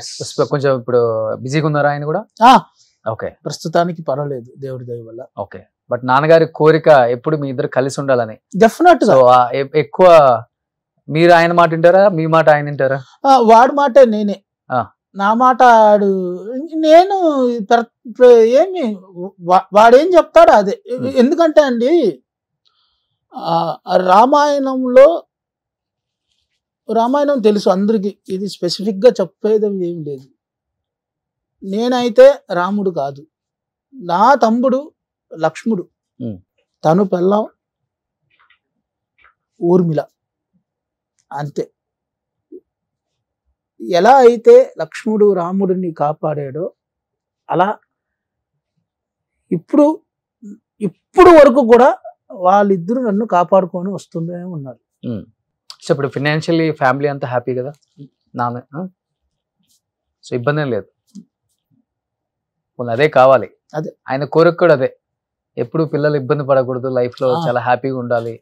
ఎస్, కొంచెం ఇప్పుడు బిజీగా ఉన్నారా ఆయన కూడా? ఓకే, ప్రస్తుతానికి పర్వాలేదు దేవుడి దయ వల్ల. ఓకే, బట్ నాన్నగారి కోరిక ఎప్పుడు మీ ఇద్దరు కలిసి ఉండాలని. డెఫినెట్ గా. ఎక్కువ మీరు ఆయన మాట వింటారా, మీ మాట ఆయన వింటారా? వాడి మాట నేనే, నా మాట ఆడు, నేను ఏమి వాడేం చెప్తాడో అదే. ఎందుకంటే అండి రామాయణం తెలుసు అందరికి, ఇది స్పెసిఫిక్ గా చెప్పేది ఏం లేదు. నేనైతే రాముడు కాదు, నా తమ్ముడు లక్ష్ముడు, తను పెళ్ళాం ఊర్మిళ, అంతే. ఎలా అయితే లక్ష్ముడు రాముడిని కాపాడాడో అలా ఇప్పుడు వరకు కూడా వాళ్ళిద్దరూ నన్ను కాపాడుకొని వస్తూనే ఉన్నారు. సో ఇప్పుడు ఫినాన్షియల్లీ ఫ్యామిలీ అంతా హ్యాపీ కదా నాన్న? సో ఇబ్బంది లేదు, అదే కావాలి. అదే ఆయన కోరిక కూడా అదే, ఎప్పుడు పిల్లలు ఇబ్బంది పడకూడదు, లైఫ్ లో చాలా హ్యాపీగా ఉండాలి.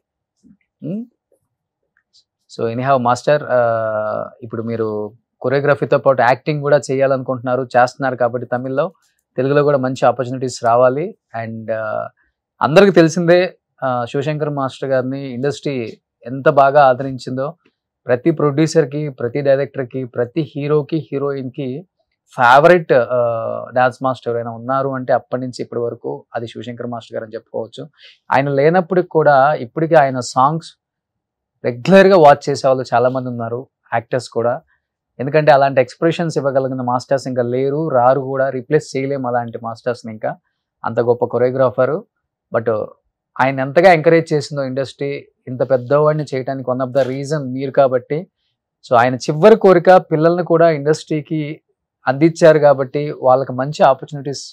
సో ఎనీహౌ మాస్టర్, ఇప్పుడు మీరు కొరియోగ్రఫీతో పాటు యాక్టింగ్ కూడా చేయాలనుకుంటున్నారు, చేస్తున్నారు కాబట్టి తమిళ్లో, తెలుగులో కూడా మంచి ఆపర్చునిటీస్ రావాలి. అండ్ అందరికి తెలిసిందే శివశంకర్ మాస్టర్ గారిని ఇండస్ట్రీ ఎంత బాగా ఆదరించిందో. ప్రతి ప్రొడ్యూసర్కి, ప్రతి డైరెక్టర్కి, ప్రతి హీరోకి, హీరోయిన్కి ఫేవరెట్ డాన్స్ మాస్టర్ ఎవరైనా ఉన్నారు అంటే అప్పటి నుంచి ఇప్పటి వరకు అది శివశంకర్ మాస్టర్ గారు అని చెప్పుకోవచ్చు. ఆయన లేనప్పటికి కూడా ఇప్పటికీ ఆయన సాంగ్స్ రెగ్యులర్గా వాచ్ చేసే వాళ్ళు చాలామంది ఉన్నారు, యాక్టర్స్ కూడా. ఎందుకంటే అలాంటి ఎక్స్ప్రెషన్స్ ఇవ్వగలిగిన మాస్టర్స్ ఇంకా లేరు, రారు కూడా, రీప్లేస్ చేయలేము అలాంటి మాస్టర్స్ని. ఇంకా అంత గొప్ప కొరియోగ్రాఫరు. బట్ ఆయన ఎంతగా ఎంకరేజ్ చేసిందో ఇండస్ట్రీ ఇంత పెద్దవాడిని చేయడానికి వన్ ఆఫ్ ద రీజన్ మీరు కాబట్టి. సో ఆయన చివరి కోరిక పిల్లల్ని కూడా ఇండస్ట్రీకి అందించారు కాబట్టి వాళ్ళకి మంచి ఆపర్చునిటీస్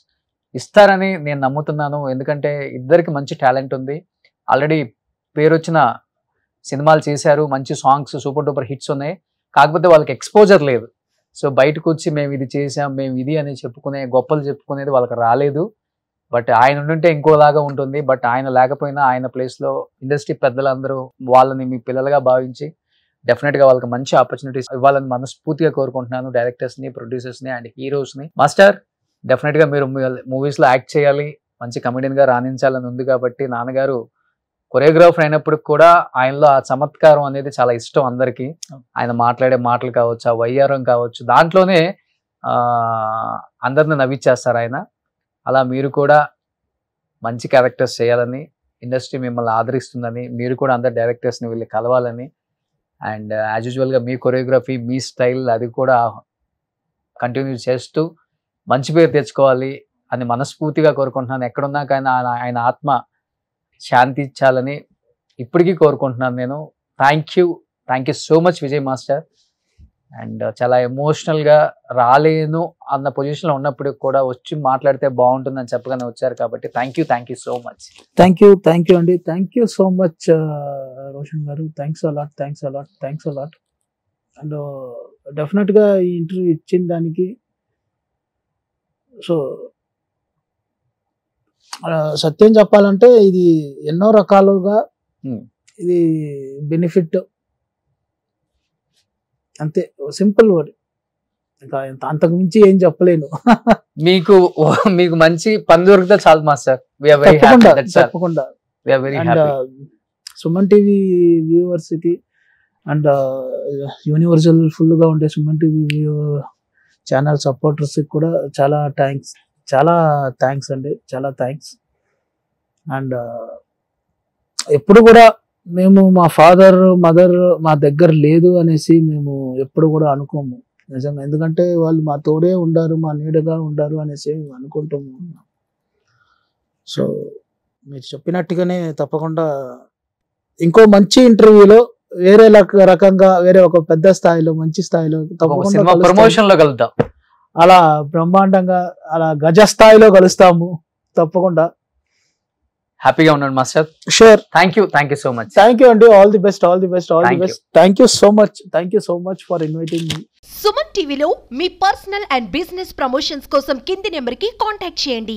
ఇస్తారని నేను నమ్ముతున్నాను. ఎందుకంటే ఇద్దరికి మంచి టాలెంట్ ఉంది, ఆల్రెడీ పేరు వచ్చిన సినిమాలు చేశారు, మంచి సాంగ్స్ సూపర్ డూపర్ హిట్స్ ఉన్నాయి. కాకపోతే వాళ్ళకి ఎక్స్పోజర్ లేదు. సో బయటకు వచ్చి మేము ఇది చేసాం, మేము ఇది అని చెప్పుకునే గొప్పలు చెప్పుకునేది వాళ్ళకి రాలేదు. బట్ ఆయన ఉండుంటే ఇంకోలాగా ఉంటుంది. బట్ ఆయన లేకపోయినా ఆయన ప్లేస్లో ఇండస్ట్రీ పెద్దలందరూ వాళ్ళని మీ పిల్లలుగా భావించి డెఫినెట్గా వాళ్ళకి మంచి ఆపర్చునిటీస్ ఇవ్వాలని మనస్ఫూర్తిగా కోరుకుంటున్నాను. డైరెక్టర్స్ని, ప్రొడ్యూసర్స్ని అండ్ హీరోస్ని. మాస్టర్, డెఫినెట్గా మీరు మూవీస్లో యాక్ట్ చేయాలి, మంచి కమెడియన్గా రాణించాలని ఉంది కాబట్టి నాన్నగారు కొరియోగ్రాఫర్ అయినప్పుడు కూడా ఆయనలో ఆ చమత్కారం అనేది చాలా ఇష్టం అందరికీ. ఆయన మాట్లాడే మాటలు కావచ్చు, ఆ వయ్యారం కావచ్చు, దాంట్లోనే అందరిని నవ్విచ్చేస్తారు ఆయన. అలా మీరు కూడా మంచి క్యారెక్టర్స్ చేయాలని, ఇండస్ట్రీ మిమ్మల్ని ఆదరిస్తుందని, మీరు కూడా అందరు డైరెక్టర్స్ని వెళ్ళి కలవాలని, అండ్ యాజ్ యూజువల్గా మీ కొరియోగ్రఫీ, మీ స్టైల్ అది కూడా కంటిన్యూ చేస్తూ మంచి పేరు తెచ్చుకోవాలి అని మనస్ఫూర్తిగా కోరుకుంటున్నాను. ఎక్కడున్నాకైనా ఆయన ఆత్మ శాంతి ఇచ్చాలని ఇప్పటికీ కోరుకుంటున్నాను నేను. Thank you so much Vijay master. And చాలా ఎమోషనల్గా రాలేను అన్న పొజిషన్లో ఉన్నప్పుడు కూడా వచ్చి మాట్లాడితే బాగుంటుందని చెప్పగానే వచ్చారు కాబట్టి thank you so much. Thank you అండి. Thank you so much Roshan garu. Thanks allot. And డెఫినెట్గా ఈ ఇంటర్వ్యూ ఇచ్చిన దానికి సో సత్యం చెప్పాలంటే ఇది ఎన్నో రకాలుగా ఇది బెనిఫిట్, అంతే, సింపుల్ వర్డ్. ఇంకా అంతకు మించి ఏం చెప్పలేను. మీకు మంచి పని దొరికితే చాలు మాస్టర్. తప్పకుండా. అండ్ సుమన్ టీవీ వ్యూవర్స్ కి అండ్ యూనివర్సల్ ఫుల్ గా ఉండే సుమన్ టీవీ ఛానల్ సపోర్టర్స్ కి కూడా చాలా థ్యాంక్స్ అండి. చాలా థ్యాంక్స్. అండ్ ఎప్పుడు కూడా మేము మా ఫాదర్ మదర్ మా దగ్గర లేదు అనేసి మేము ఎప్పుడు కూడా అనుకోము నిజంగా. ఎందుకంటే వాళ్ళు మా తోడే ఉండారు, మా నీడగా ఉండారు అనేసి అనుకుంటూ ఉన్నాం. సో మీరు చెప్పినట్టుగానే తప్పకుండా ఇంకో మంచి ఇంటర్వ్యూలో వేరే రకంగా వేరే ఒక పెద్ద స్థాయిలో మంచి స్థాయిలో తప్పకుండా ప్రమోషన్ లో కలుద్దాం. అలా బ్రహ్మాండంగా అలా గజ స్థాయిలో కలుస్తాము తప్పకుండా. హ్యాపీగా ఉన్నాడు master. Sure. Thank you so much. Thank you అండి. All the best. Thank you so much for inviting me. Suman టీవీలో మీ పర్సనల్ అండ్ బిజినెస్ ప్రమోషన్స్ కోసం కింది నెంబర్కి కాంటాక్ట్ చేయండి.